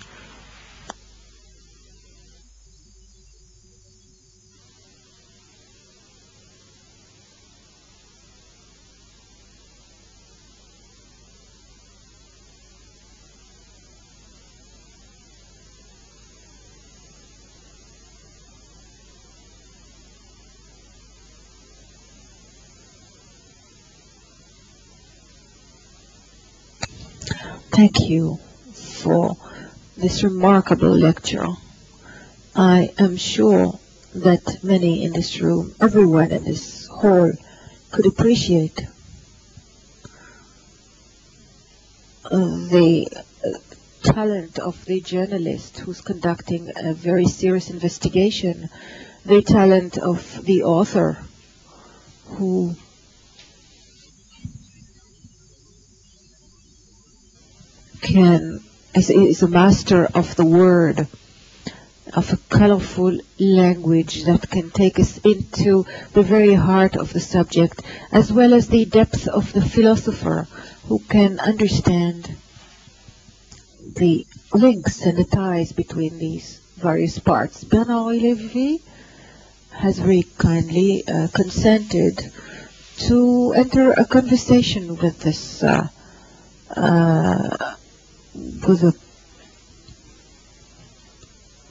Thank you for this remarkable lecture. I am sure that many in this room, everyone in this hall, could appreciate the talent of the journalist who's conducting a very serious investigation, the talent of the author who is a master of the word, of a colorful language that can take us into the very heart of the subject, as well as the depth of the philosopher who can understand the links and the ties between these various parts. Henri Levy has very kindly consented to enter a conversation with this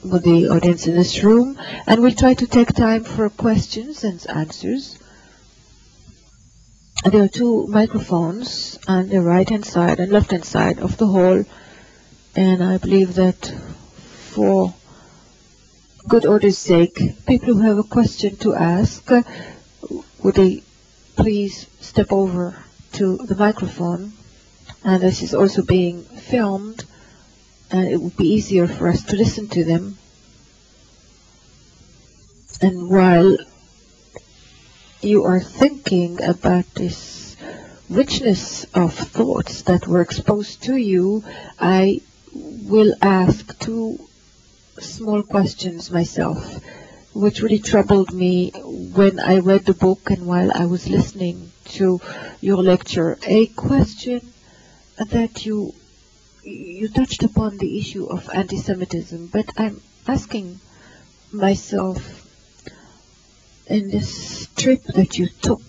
with the audience in this room, and we'll try to take time for questions and answers. There are two microphones on the right-hand side and left-hand side of the hall, and I believe that for good order's sake, people who have a question to ask, would they please step over to the microphone? And this is also being filmed, and it would be easier for us to listen to them. And while you are thinking about this richness of thoughts that were exposed to you, I will ask two small questions myself, which really troubled me when I read the book and while I was listening to your lecture. A question that you touched upon the issue of anti-Semitism, but I'm asking myself, in this trip that you took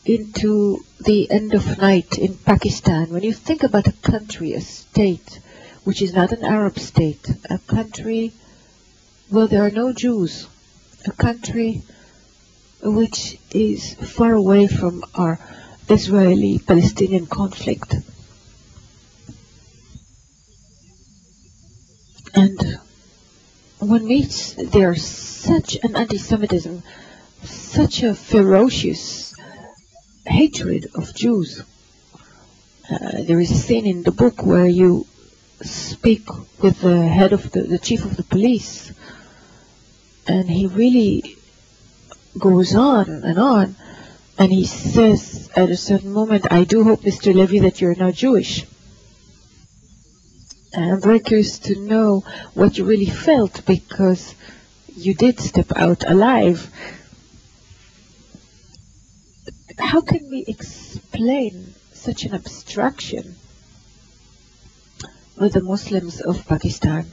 into the end of night in Pakistan, when you think about a country, a state, which is not an Arab state, a country where there are no Jews, a country which is far away from our Israeli-Palestinian conflict. And one meets there such an anti-Semitism, such a ferocious hatred of Jews. There is a scene in the book where you speak with the head of the chief of the police, and he really goes on, and he says at a certain moment, "I do hope, Mr. Levy, that you're not Jewish." And I'm very curious to know what you really felt, because you did step out alive. How can we explain such an abstraction with the Muslims of Pakistan?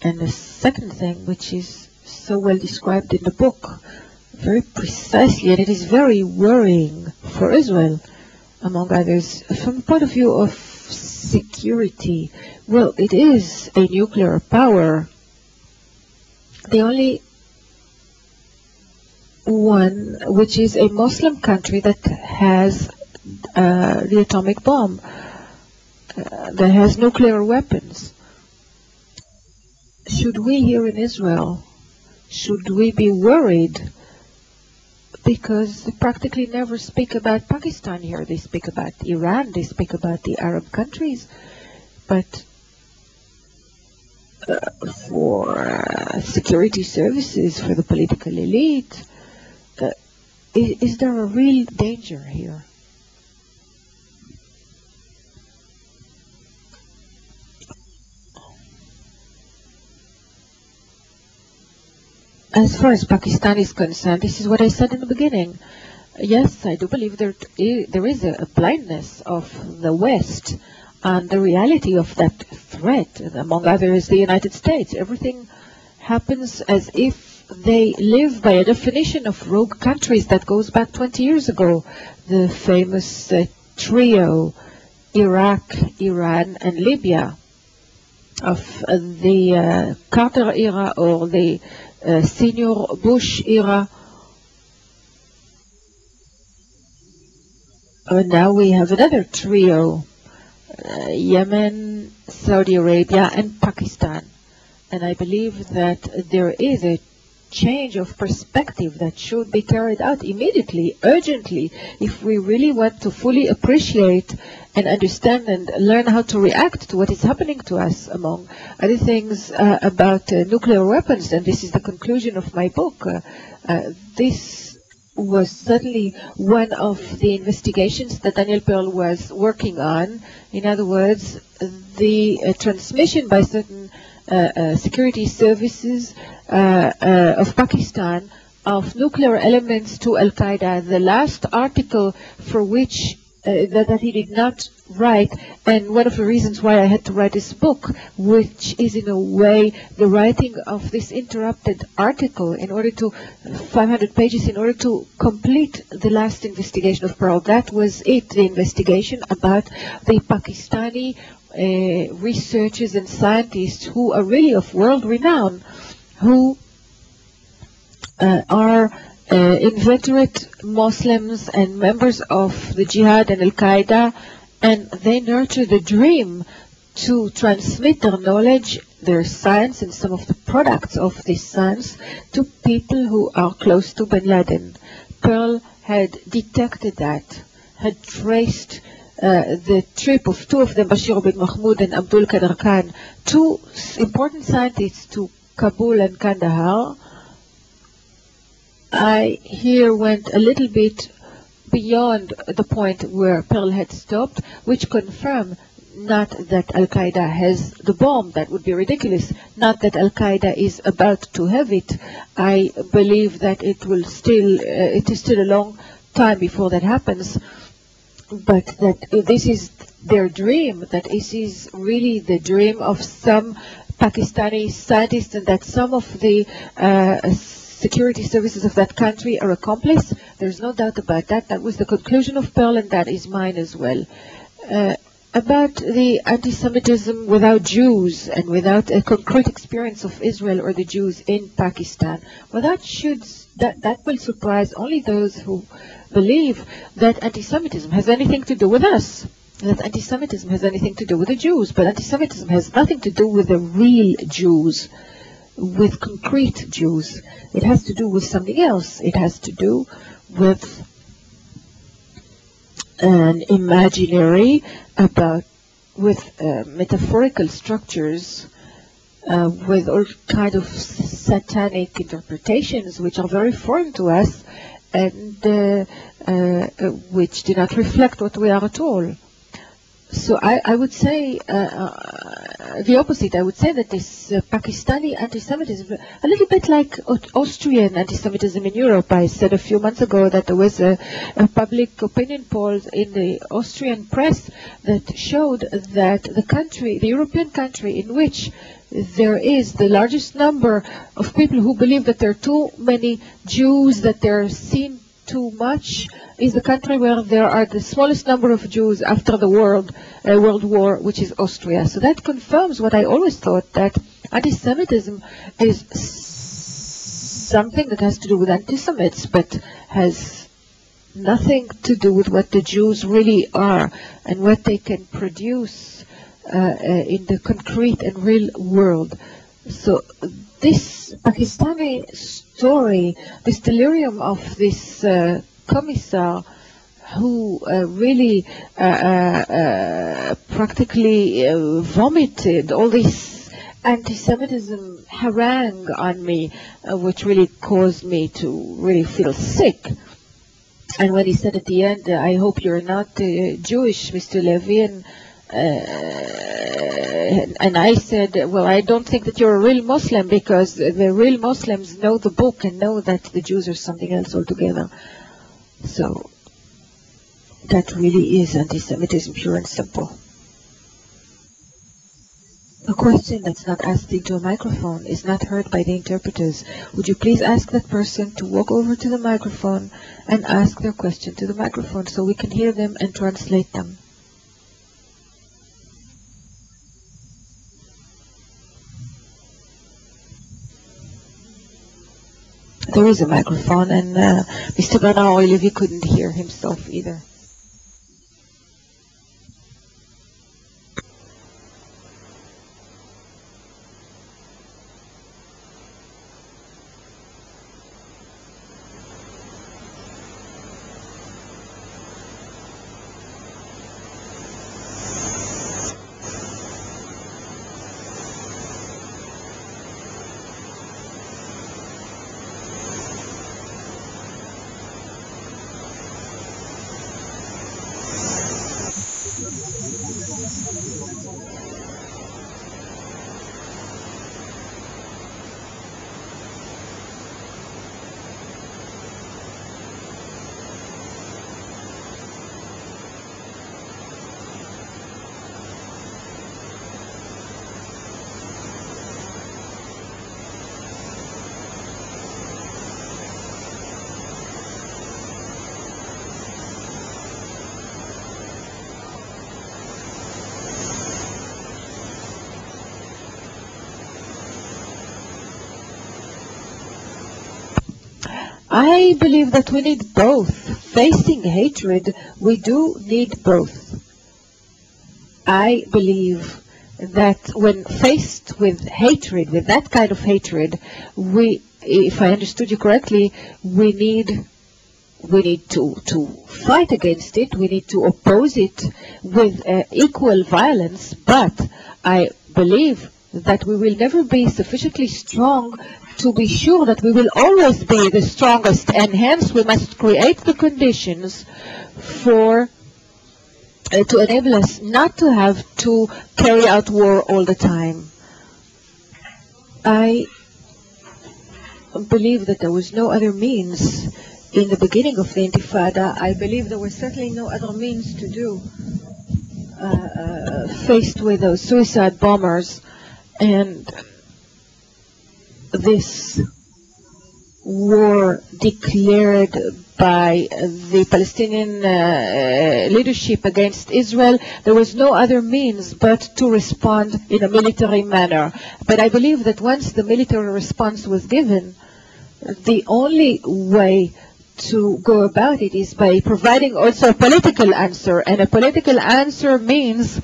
And the second thing, which is so well described in the book, very precisely, and it is very worrying for Israel, among others, from the point of view of security. Well, it is a nuclear power, the only one which is a Muslim country that has the atomic bomb, that has nuclear weapons. Should we here in Israel, should we be worried? Because they practically never speak about Pakistan here. They speak about Iran, they speak about the Arab countries. But for security services, for the political elite, is there a real danger here? As far as Pakistan is concerned, this is what I said in the beginning. Yes, I do believe there is a blindness of the West and the reality of that threat, among others the United States. Everything happens as if they live by a definition of rogue countries that goes back 20 years ago. The famous trio, Iraq, Iran, and Libya, of the Carter era or the Senior Bush era. Now we have another trio, Yemen, Saudi Arabia, and Pakistan. And I believe that there is a change of perspective that should be carried out immediately, urgently, if we really want to fully appreciate and understand and learn how to react to what is happening to us, among other things about nuclear weapons. And this is the conclusion of my book. This was certainly one of the investigations that Daniel Pearl was working on. In other words, the transmission by certain security services of Pakistan of nuclear elements to Al-Qaeda. The last article for which that he did not write, and one of the reasons why I had to write this book, which is in a way the writing of this interrupted article in order to 500 pages in order to complete the last investigation of Pearl. That was it, the investigation about the Pakistani researchers and scientists who are really of world renown, who are inveterate Muslims and members of the Jihad and Al-Qaeda, and they nurture the dream to transmit their knowledge, their science, and some of the products of this science to people who are close to bin Laden. Pearl had detected that, had traced the trip of two of them, Bashir bin Mahmoud and Abdul Qadir Khan, two important scientists to Kabul and Kandahar. I here went a little bit beyond the point where Pearl had stopped, which confirmed not that Al-Qaeda has the bomb, that would be ridiculous, not that Al-Qaeda is about to have it. I believe that it is still a long time before that happens, but that this is their dream, that this is really the dream of some Pakistani scientists, and that some of the security services of that country are accomplices. There's no doubt about that. That was the conclusion of Pearl, and that is mine as well. About the anti-Semitism without Jews and without a concrete experience of Israel or the Jews in Pakistan, well, that will surprise only those who believe that anti-Semitism has anything to do with us, that anti-Semitism has anything to do with the Jews, but anti-Semitism has nothing to do with the real Jews, with concrete Jews. It has to do with something else. It has to do with an imaginary with metaphorical structures, with all kind of satanic interpretations which are very foreign to us, and which do not reflect what we are at all. So I would say the opposite. I would say that this Pakistani anti-Semitism, a little bit like Austrian anti-Semitism in Europe. I said a few months ago that there was a public opinion poll in the Austrian press that showed that the European country in which there is the largest number of people who believe that there are too many Jews, that they're seen too much, is the country where there are the smallest number of Jews after the World War, which is Austria. So that confirms what I always thought, that anti-Semitism is something that has to do with anti-Semites, but has nothing to do with what the Jews really are and what they can produce in the concrete and real world. So this Pakistani story, this delirium of this commissar who really practically vomited all this anti-Semitism harangue on me, which really caused me to really feel sick. And when he said at the end, I hope you're not Jewish, Mr. Levy, and I said, well, I don't think that you're a real Muslim, because the real Muslims know the book and know that the Jews are something else altogether. So that really is anti-Semitism, pure and simple. A question that's not asked into a microphone is not heard by the interpreters. Would you please ask that person to walk over to the microphone and ask their question to the microphone so we can hear them and translate them? There is a microphone, and Mr. Henri Levy couldn't hear himself either. I believe that we need both. Facing hatred, we do need both. I believe that when faced with hatred, with that kind of hatred, if I understood you correctly, we need to fight against it, we need to oppose it with equal violence, but I believe that we will never be sufficiently strong to be sure that we will always be the strongest, and hence we must create the conditions for to enable us not to have to carry out war all the time. I believe that there was no other means in the beginning of the Intifada. I believe there was certainly no other means to do faced with those suicide bombers and this war declared by the Palestinian leadership against Israel. There was no other means but to respond in a military manner. But I believe that once the military response was given, the only way to go about it is by providing also a political answer. And a political answer means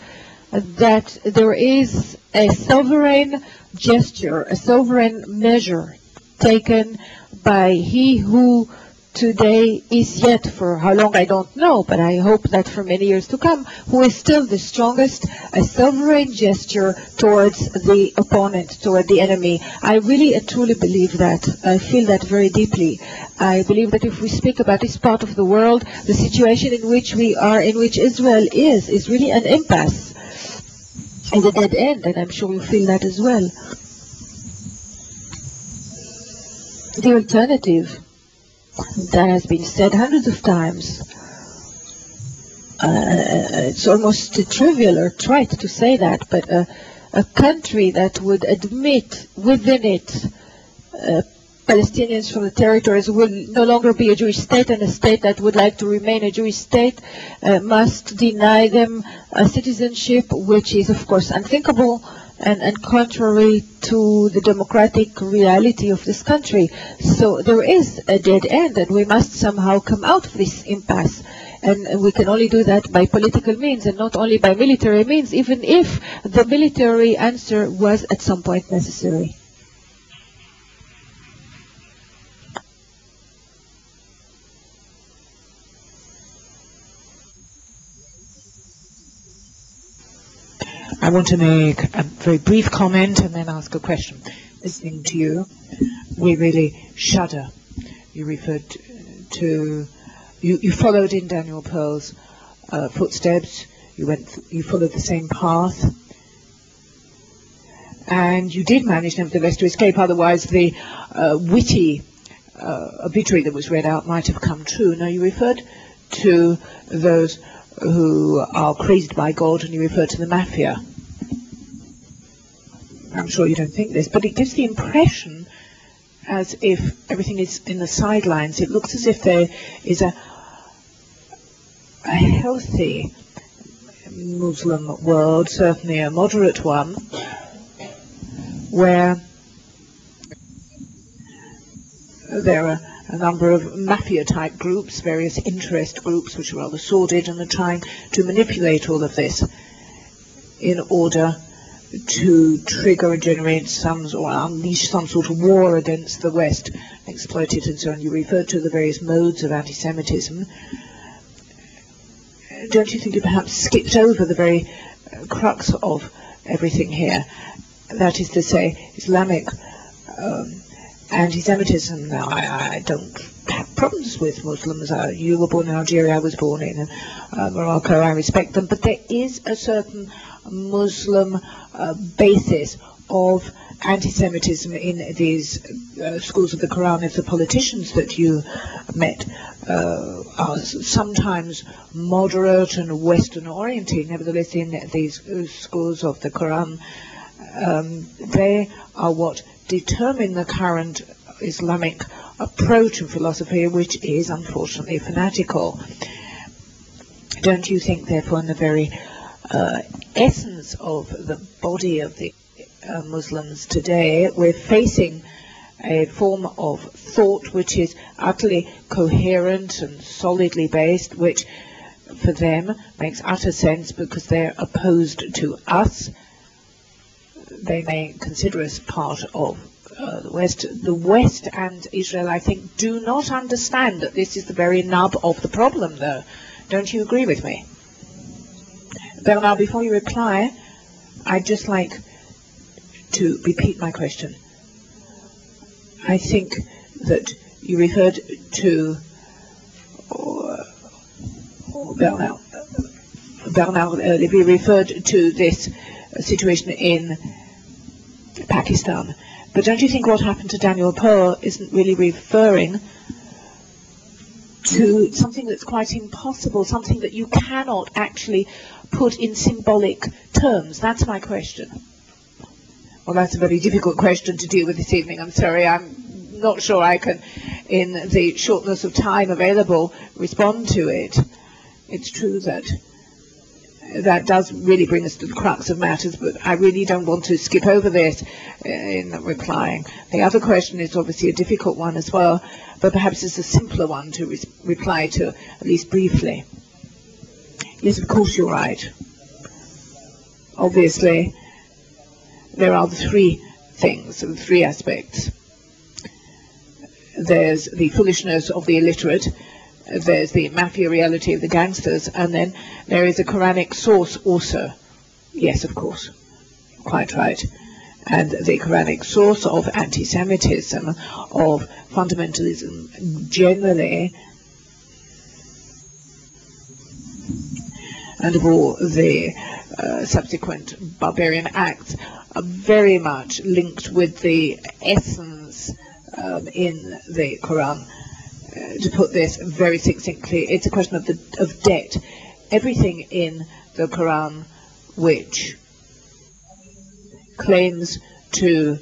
that there is a sovereign gesture, a sovereign measure taken by he who today is yet, for how long I don't know, but I hope that for many years to come, who is still the strongest, a sovereign gesture towards the opponent, toward the enemy. I really and truly believe that. I feel that very deeply. I believe that if we speak about this part of the world, the situation in which we are, in which Israel is really an impasse, is a dead end, and I'm sure you feel that as well. The alternative, that has been said hundreds of times, it's almost trivial or trite to say that, but a country that would admit within it Palestinians from the territories will no longer be a Jewish state, and a state that would like to remain a Jewish state must deny them citizenship, which is of course unthinkable and contrary to the democratic reality of this country. So there is a dead end, and we must somehow come out of this impasse. And we can only do that by political means and not only by military means, even if the military answer was at some point necessary. I want to make a very brief comment and then ask a question. Listening to you, we really shudder. You referred to, you followed in Daniel Pearl's footsteps. You followed the same path, and you did manage, nevertheless, to escape. Otherwise, the witty obituary that was read out might have come true. Now, you referred to those who are crazed by God, and you referred to the mafia. I'm sure you don't think this, but it gives the impression as if everything is in the sidelines. It looks as if there is a healthy Muslim world, certainly a moderate one, where there are a number of mafia-type groups, various interest groups, which are rather sordid and are trying to manipulate all of this in order to trigger and generate or unleash some sort of war against the West, exploit it and so on. You referred to the various modes of anti-Semitism. Don't you think you perhaps skipped over the very crux of everything here? That is to say, Islamic anti-Semitism. Now, I don't have problems with Muslims. You were born in Algeria, I was born in Morocco. I respect them, but there is a certain Muslim basis of anti-Semitism in these schools of the Quran. If the politicians that you met are sometimes moderate and Western oriented, nevertheless in these schools of the Quran, they are what determine the current Islamic approach and philosophy, which is unfortunately fanatical. Don't you think, therefore, in the very essence of the body of the Muslims today, we're facing a form of thought which is utterly coherent and solidly based, which for them makes utter sense because they're opposed to us. They may consider us part of the West. The West and Israel, I think, do not understand that this is the very nub of the problem, though. Don't you agree with me? Bernard, before you reply, I'd just like to repeat my question. I think that you referred to Bernard Levy referred to this situation in Pakistan. But don't you think what happened to Daniel Pearl isn't really referring to something that's quite impossible, something that you cannot actually put in symbolic terms? That's my question. Well, that's a very difficult question to deal with this evening. I'm sorry, I'm not sure I can, in the shortness of time available, respond to it. It's true that that does really bring us to the crux of matters, but I really don't want to skip over this in replying. The other question is obviously a difficult one as well, but perhaps it's a simpler one to reply to, at least briefly. Yes, of course you're right. Obviously, there are the three things, the three aspects. There's the foolishness of the illiterate, there's the mafia reality of the gangsters, and then there is a Quranic source also. Yes, of course. Quite right. And the Quranic source of anti-Semitism, of fundamentalism generally, and of all the subsequent barbarian acts, are very much linked with the essence in the Quran. To put this very succinctly, it's a question of debt. Everything in the Quran which claims to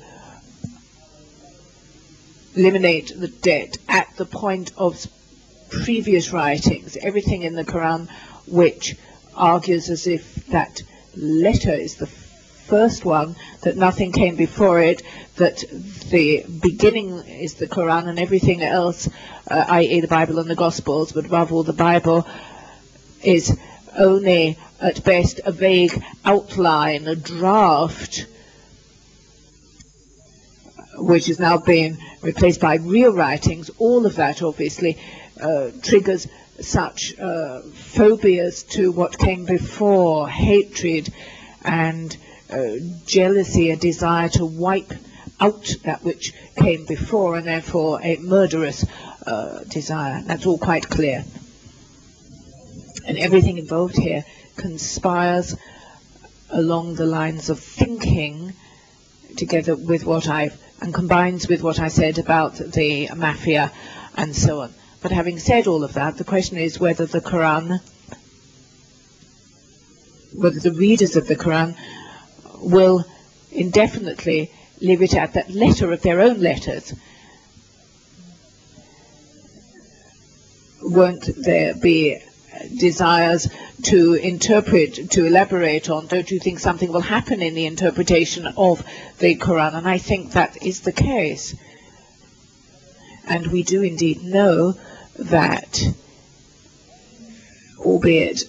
eliminate the debt at the point of previous writings, everything in the Quran which argues as if that letter is the first one, that nothing came before it, that the beginning is the Quran and everything else, i.e. the Bible and the Gospels, but above all the Bible, is only at best a vague outline, a draft, which is now being replaced by real writings. All of that obviously triggers such phobias to what came before, hatred and jealousy, a desire to wipe out that which came before, and therefore a murderous desire. That's all quite clear. And everything involved here conspires along the lines of thinking, together with what and combines with what I said about the mafia and so on. But having said all of that, the question is whether the Quran, whether the readers of the Quran will indefinitely leave it at that letter of their own letters. Won't there be desires to interpret, to elaborate on? Don't you think something will happen in the interpretation of the Quran? And I think that is the case. And we do indeed know that, albeit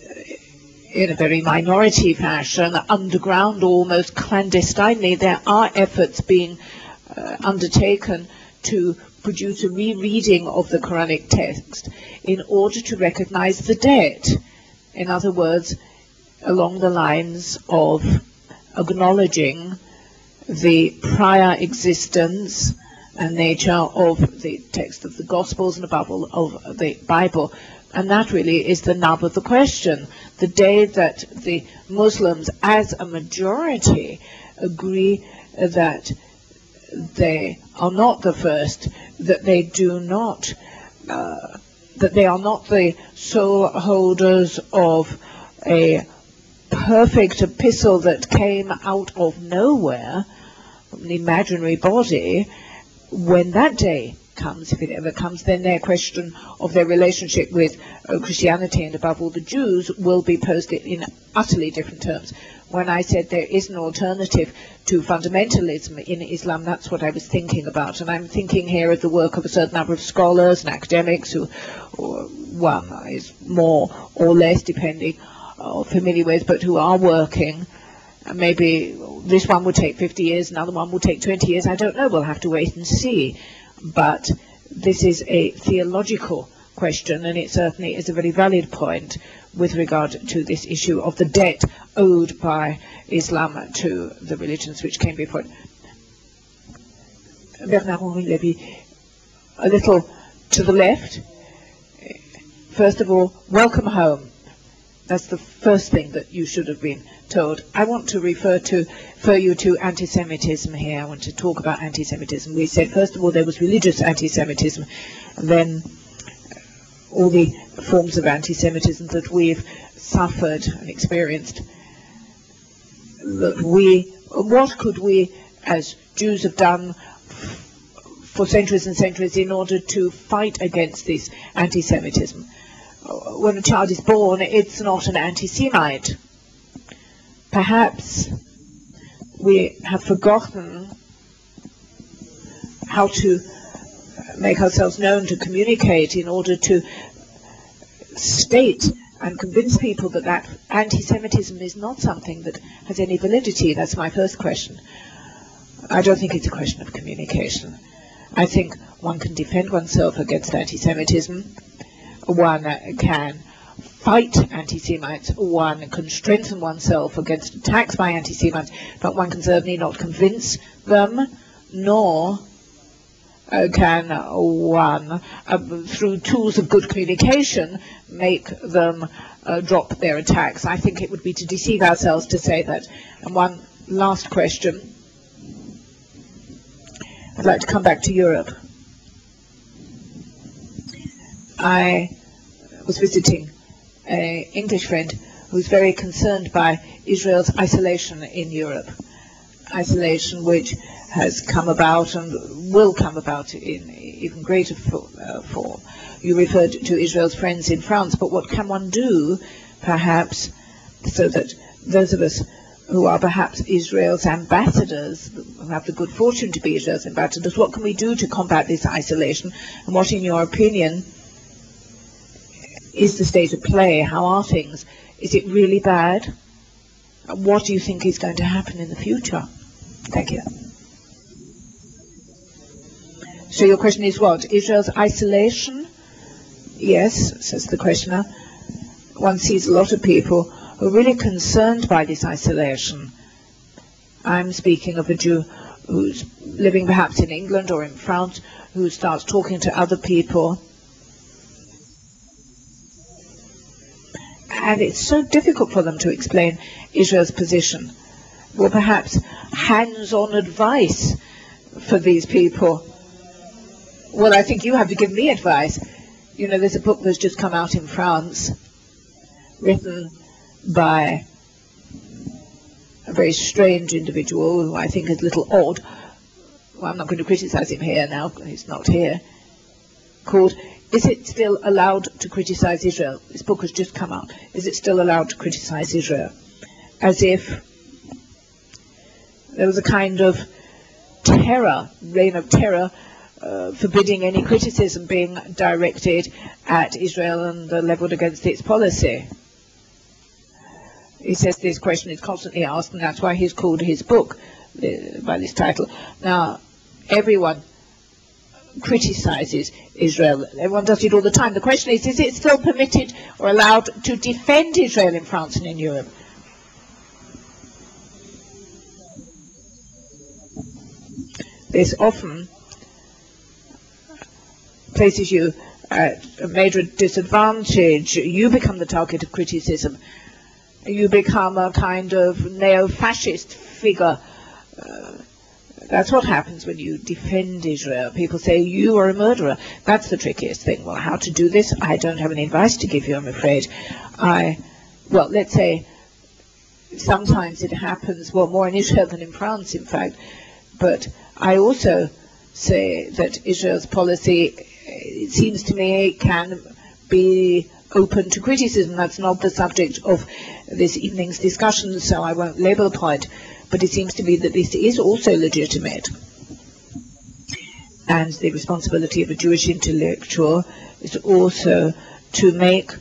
in a very minority fashion, underground, almost clandestinely, there are efforts being undertaken to produce a rereading of the Quranic text in order to recognize the debt. In other words, along the lines of acknowledging the prior existence and nature of the text of the Gospels and above all of the Bible. And that really is the nub of the question. The day that the Muslims, as a majority, agree that they are not the first, that they do not, that they are not the sole holders of a perfect epistle that came out of nowhere, an imaginary body, when that day comes, if it ever comes, then their question of their relationship with Christianity and above all the Jews will be posed in utterly different terms. When I said there is an alternative to fundamentalism in Islam, that's what I was thinking about. And I'm thinking here of the work of a certain number of scholars and academics who, one is more or less, depending, familiar with, but who are working. Maybe this one will take 50 years, another one will take 20 years. I don't know. We'll have to wait and see. But this is a theological question, and it certainly is a very valid point with regard to this issue of the debt owed by Islam to the religions which came before it. Henri Levy, a little to the left. First of all, welcome home. That's the first thing that you should have been told. I want to refer you to anti-Semitism here. I want to talk about anti-Semitism. We said, first of all, there was religious anti-Semitism, and then all the forms of anti-Semitism that we've suffered and experienced. What could we, as Jews, have done for centuries and centuries in order to fight against this anti-Semitism? When a child is born, it's not an anti-Semite. Perhaps we have forgotten how to make ourselves known, to communicate in order to state and convince people that that anti-Semitism is not something that has any validity. That's my first question. I don't think it's a question of communication. I think one can defend oneself against anti-Semitism. One can fight anti-Semites, one can strengthen oneself against attacks by anti-Semites, but one can certainly not convince them, nor can one, through tools of good communication, make them drop their attacks. I think it would be to deceive ourselves to say that. And one last question. I'd like to come back to Europe. I was visiting an English friend who's very concerned by Israel's isolation in Europe. Isolation which has come about and will come about in even greater form. You referred to Israel's friends in France, but what can one do, perhaps, so that those of us who are perhaps Israel's ambassadors, who have the good fortune to be Israel's ambassadors, what can we do to combat this isolation? And what, in your opinion, is the state of play? How are things? Is it really bad? What do you think is going to happen in the future? Thank you. So your question is what? Israel's isolation? Yes, says the questioner. One sees a lot of people who are really concerned by this isolation. I'm speaking of a Jew who's living perhaps in England or in France, who starts talking to other people. And it's so difficult for them to explain Israel's position. Well, perhaps hands-on advice for these people. Well, I think you have to give me advice. You know, there's a book that's just come out in France, written by a very strange individual who I think is a little odd. Well, I'm not going to criticize him here now, he's not here. Called, Is It Still Allowed to Criticize Israel? This book has just come out. Is it still allowed to criticize Israel? As if there was a kind of terror, reign of terror, forbidding any criticism being directed at Israel and leveled against its policy. He says this question is constantly asked, and that's why he's called his book by this title. Now, everyone criticizes Israel. Everyone does it all the time. The question is it still permitted or allowed to defend Israel in France and in Europe? This often places you at a major disadvantage. You become the target of criticism. You become a kind of neo-fascist figure. That's what happens when you defend Israel. People say, you are a murderer. That's the trickiest thing. Well, how to do this? I don't have any advice to give you, I'm afraid. Well, let's say sometimes it happens, well, more in Israel than in France, in fact. But I also say that Israel's policy, it seems to me, can be open to criticism. That's not the subject of this evening's discussion, so I won't label the point, but it seems to me that this is also legitimate. And the responsibility of a Jewish intellectual is also to make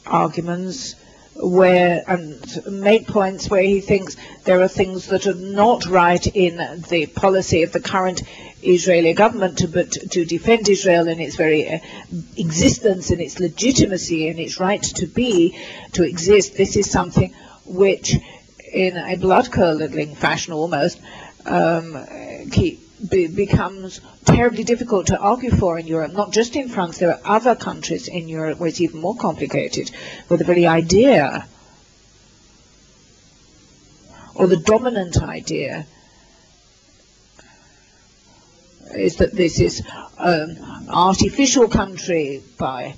arguments and make points where he thinks there are things that are not right in the policy of the current Israeli government, but to defend Israel in its very existence and its legitimacy and its right to exist. This is something which, in a blood-curdling fashion almost, becomes terribly difficult to argue for in Europe. Not just in France, there are other countries in Europe where it's even more complicated, where the very idea, or the dominant idea, is that this is an artificial country by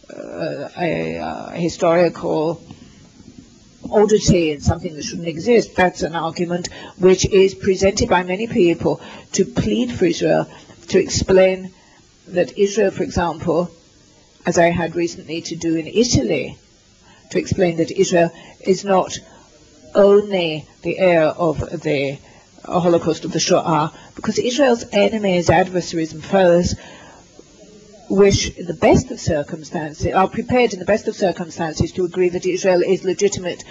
a historical oddity and something that shouldn't exist. That's an argument which is presented by many people to plead for Israel, to explain that Israel, for example, as I had recently to do in Italy, to explain that Israel is not only the heir of the Holocaust of the Shoah, because Israel's enemies, adversaries and foes wish in the best of circumstances, are prepared in the best of circumstances to agree that Israel is legitimate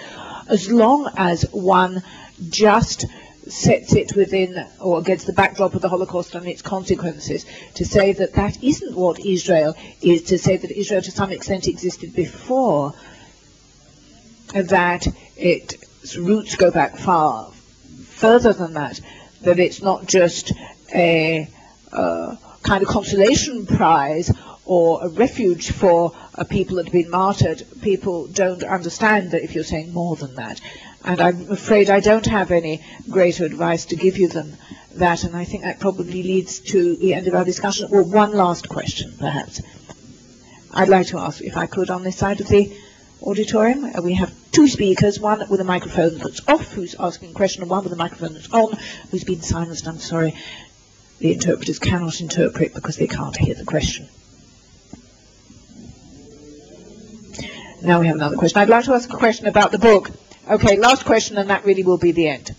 as long as one just sets it within or against the backdrop of the Holocaust and its consequences. To say that that isn't what Israel is, to say that Israel to some extent existed before, that its roots go back far further than that it's not just a kind of consolation prize or a refuge for people that have been martyred. People don't understand that if you're saying more than that. And I'm afraid I don't have any greater advice to give you than that, and I think that probably leads to the end of our discussion. Or one last question, perhaps. I'd like to ask, if I could, on this side of the auditorium. We have two speakers, one with a microphone that's off, who's asking a question, and one with a microphone that's on, who's been silenced. I'm sorry. The interpreters cannot interpret because they can't hear the question. Now we have another question. I'd like to ask a question about the book. Okay, last question, and that really will be the end.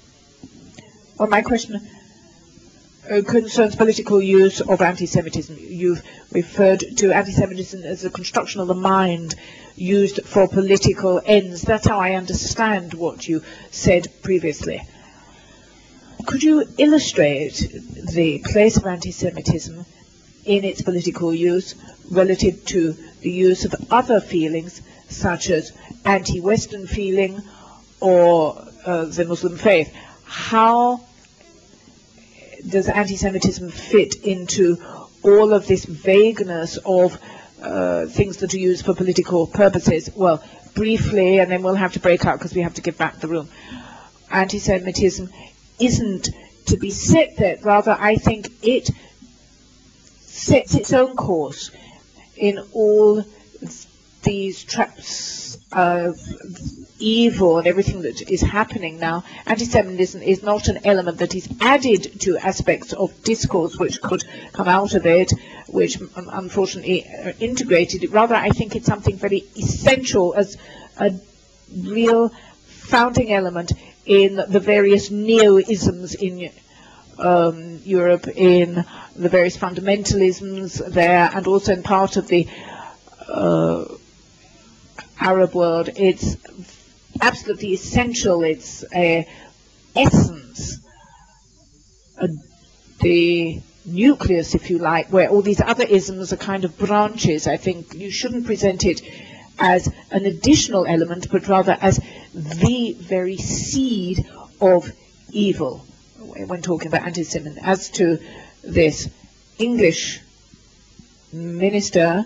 Well, my question concerns political use of anti-Semitism. You've referred to anti-Semitism as a construction of the mind used for political ends. That's how I understand what you said previously. Could you illustrate the place of anti-Semitism in its political use relative to the use of other feelings, such as anti-Western feeling or the Muslim faith? How does anti-Semitism fit into all of this vagueness of things that are used for political purposes? Well, briefly, and then we'll have to break up because we have to give back the room. Anti-Semitism isn't to be set there. Rather, I think it sets its own course in all these traps of evil and everything that is happening now. Anti-Semitism is not an element that is added to aspects of discourse which could come out of it, which unfortunately are integrated. Rather, I think it's something very essential as a real founding element in the various neo-isms in Europe, in the various fundamentalisms there, and also in part of the Arab world. It's absolutely essential. It's a essence, the nucleus, if you like, where all these other isms are kind of branches. I think you shouldn't present it as an additional element, but rather as the very seed of evil when talking about anti-Semitism. As to this English minister,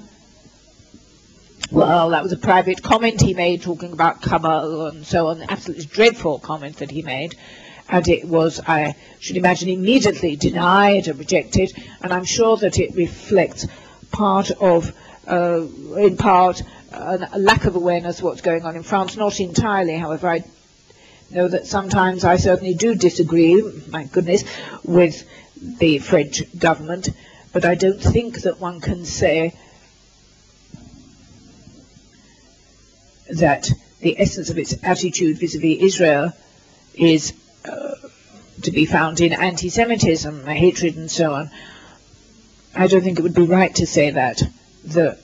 well, that was a private comment he made talking about Kabul and so on, absolutely dreadful comment that he made, and it was, I should imagine, immediately denied and rejected, and I'm sure that it reflects part of, in part, a lack of awareness of what's going on in France. Not entirely, however. I know that sometimes I certainly do disagree, my goodness, with the French government, but I don't think that one can say that the essence of its attitude vis-à-vis Israel is to be found in anti-Semitism, hatred and so on. I don't think it would be right to say that. The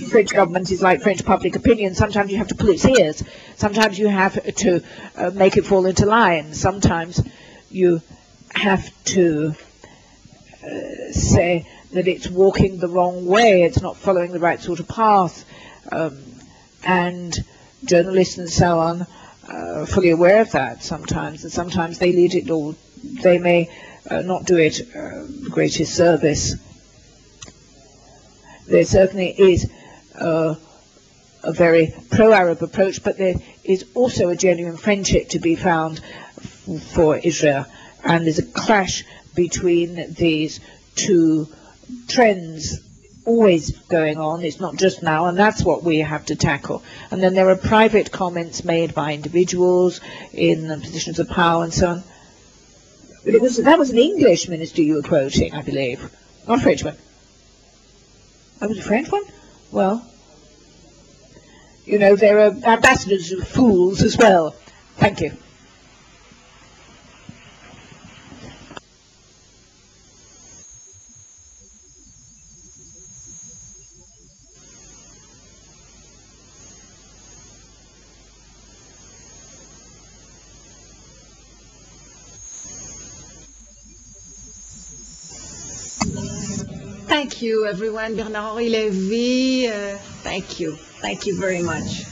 French government is like French public opinion. Sometimes you have to pull its ears. Sometimes you have to make it fall into line. Sometimes you have to say that it's walking the wrong way, it's not following the right sort of path. And journalists and so on are fully aware of that sometimes, and sometimes they lead it, or they may not do it the greatest service. There certainly is a very pro-Arab approach, but there is also a genuine friendship to be found for Israel, and there's a clash between these two trends always going on. It's not just now, and that's what we have to tackle. And then there are private comments made by individuals in positions of power and so on. But that was an English minister you were quoting, I believe, not a French one. That was a French one? Well, you know, there are ambassadors of fools as well. Thank you. Thank you, everyone. Henri Levy, thank you. Thank you very much.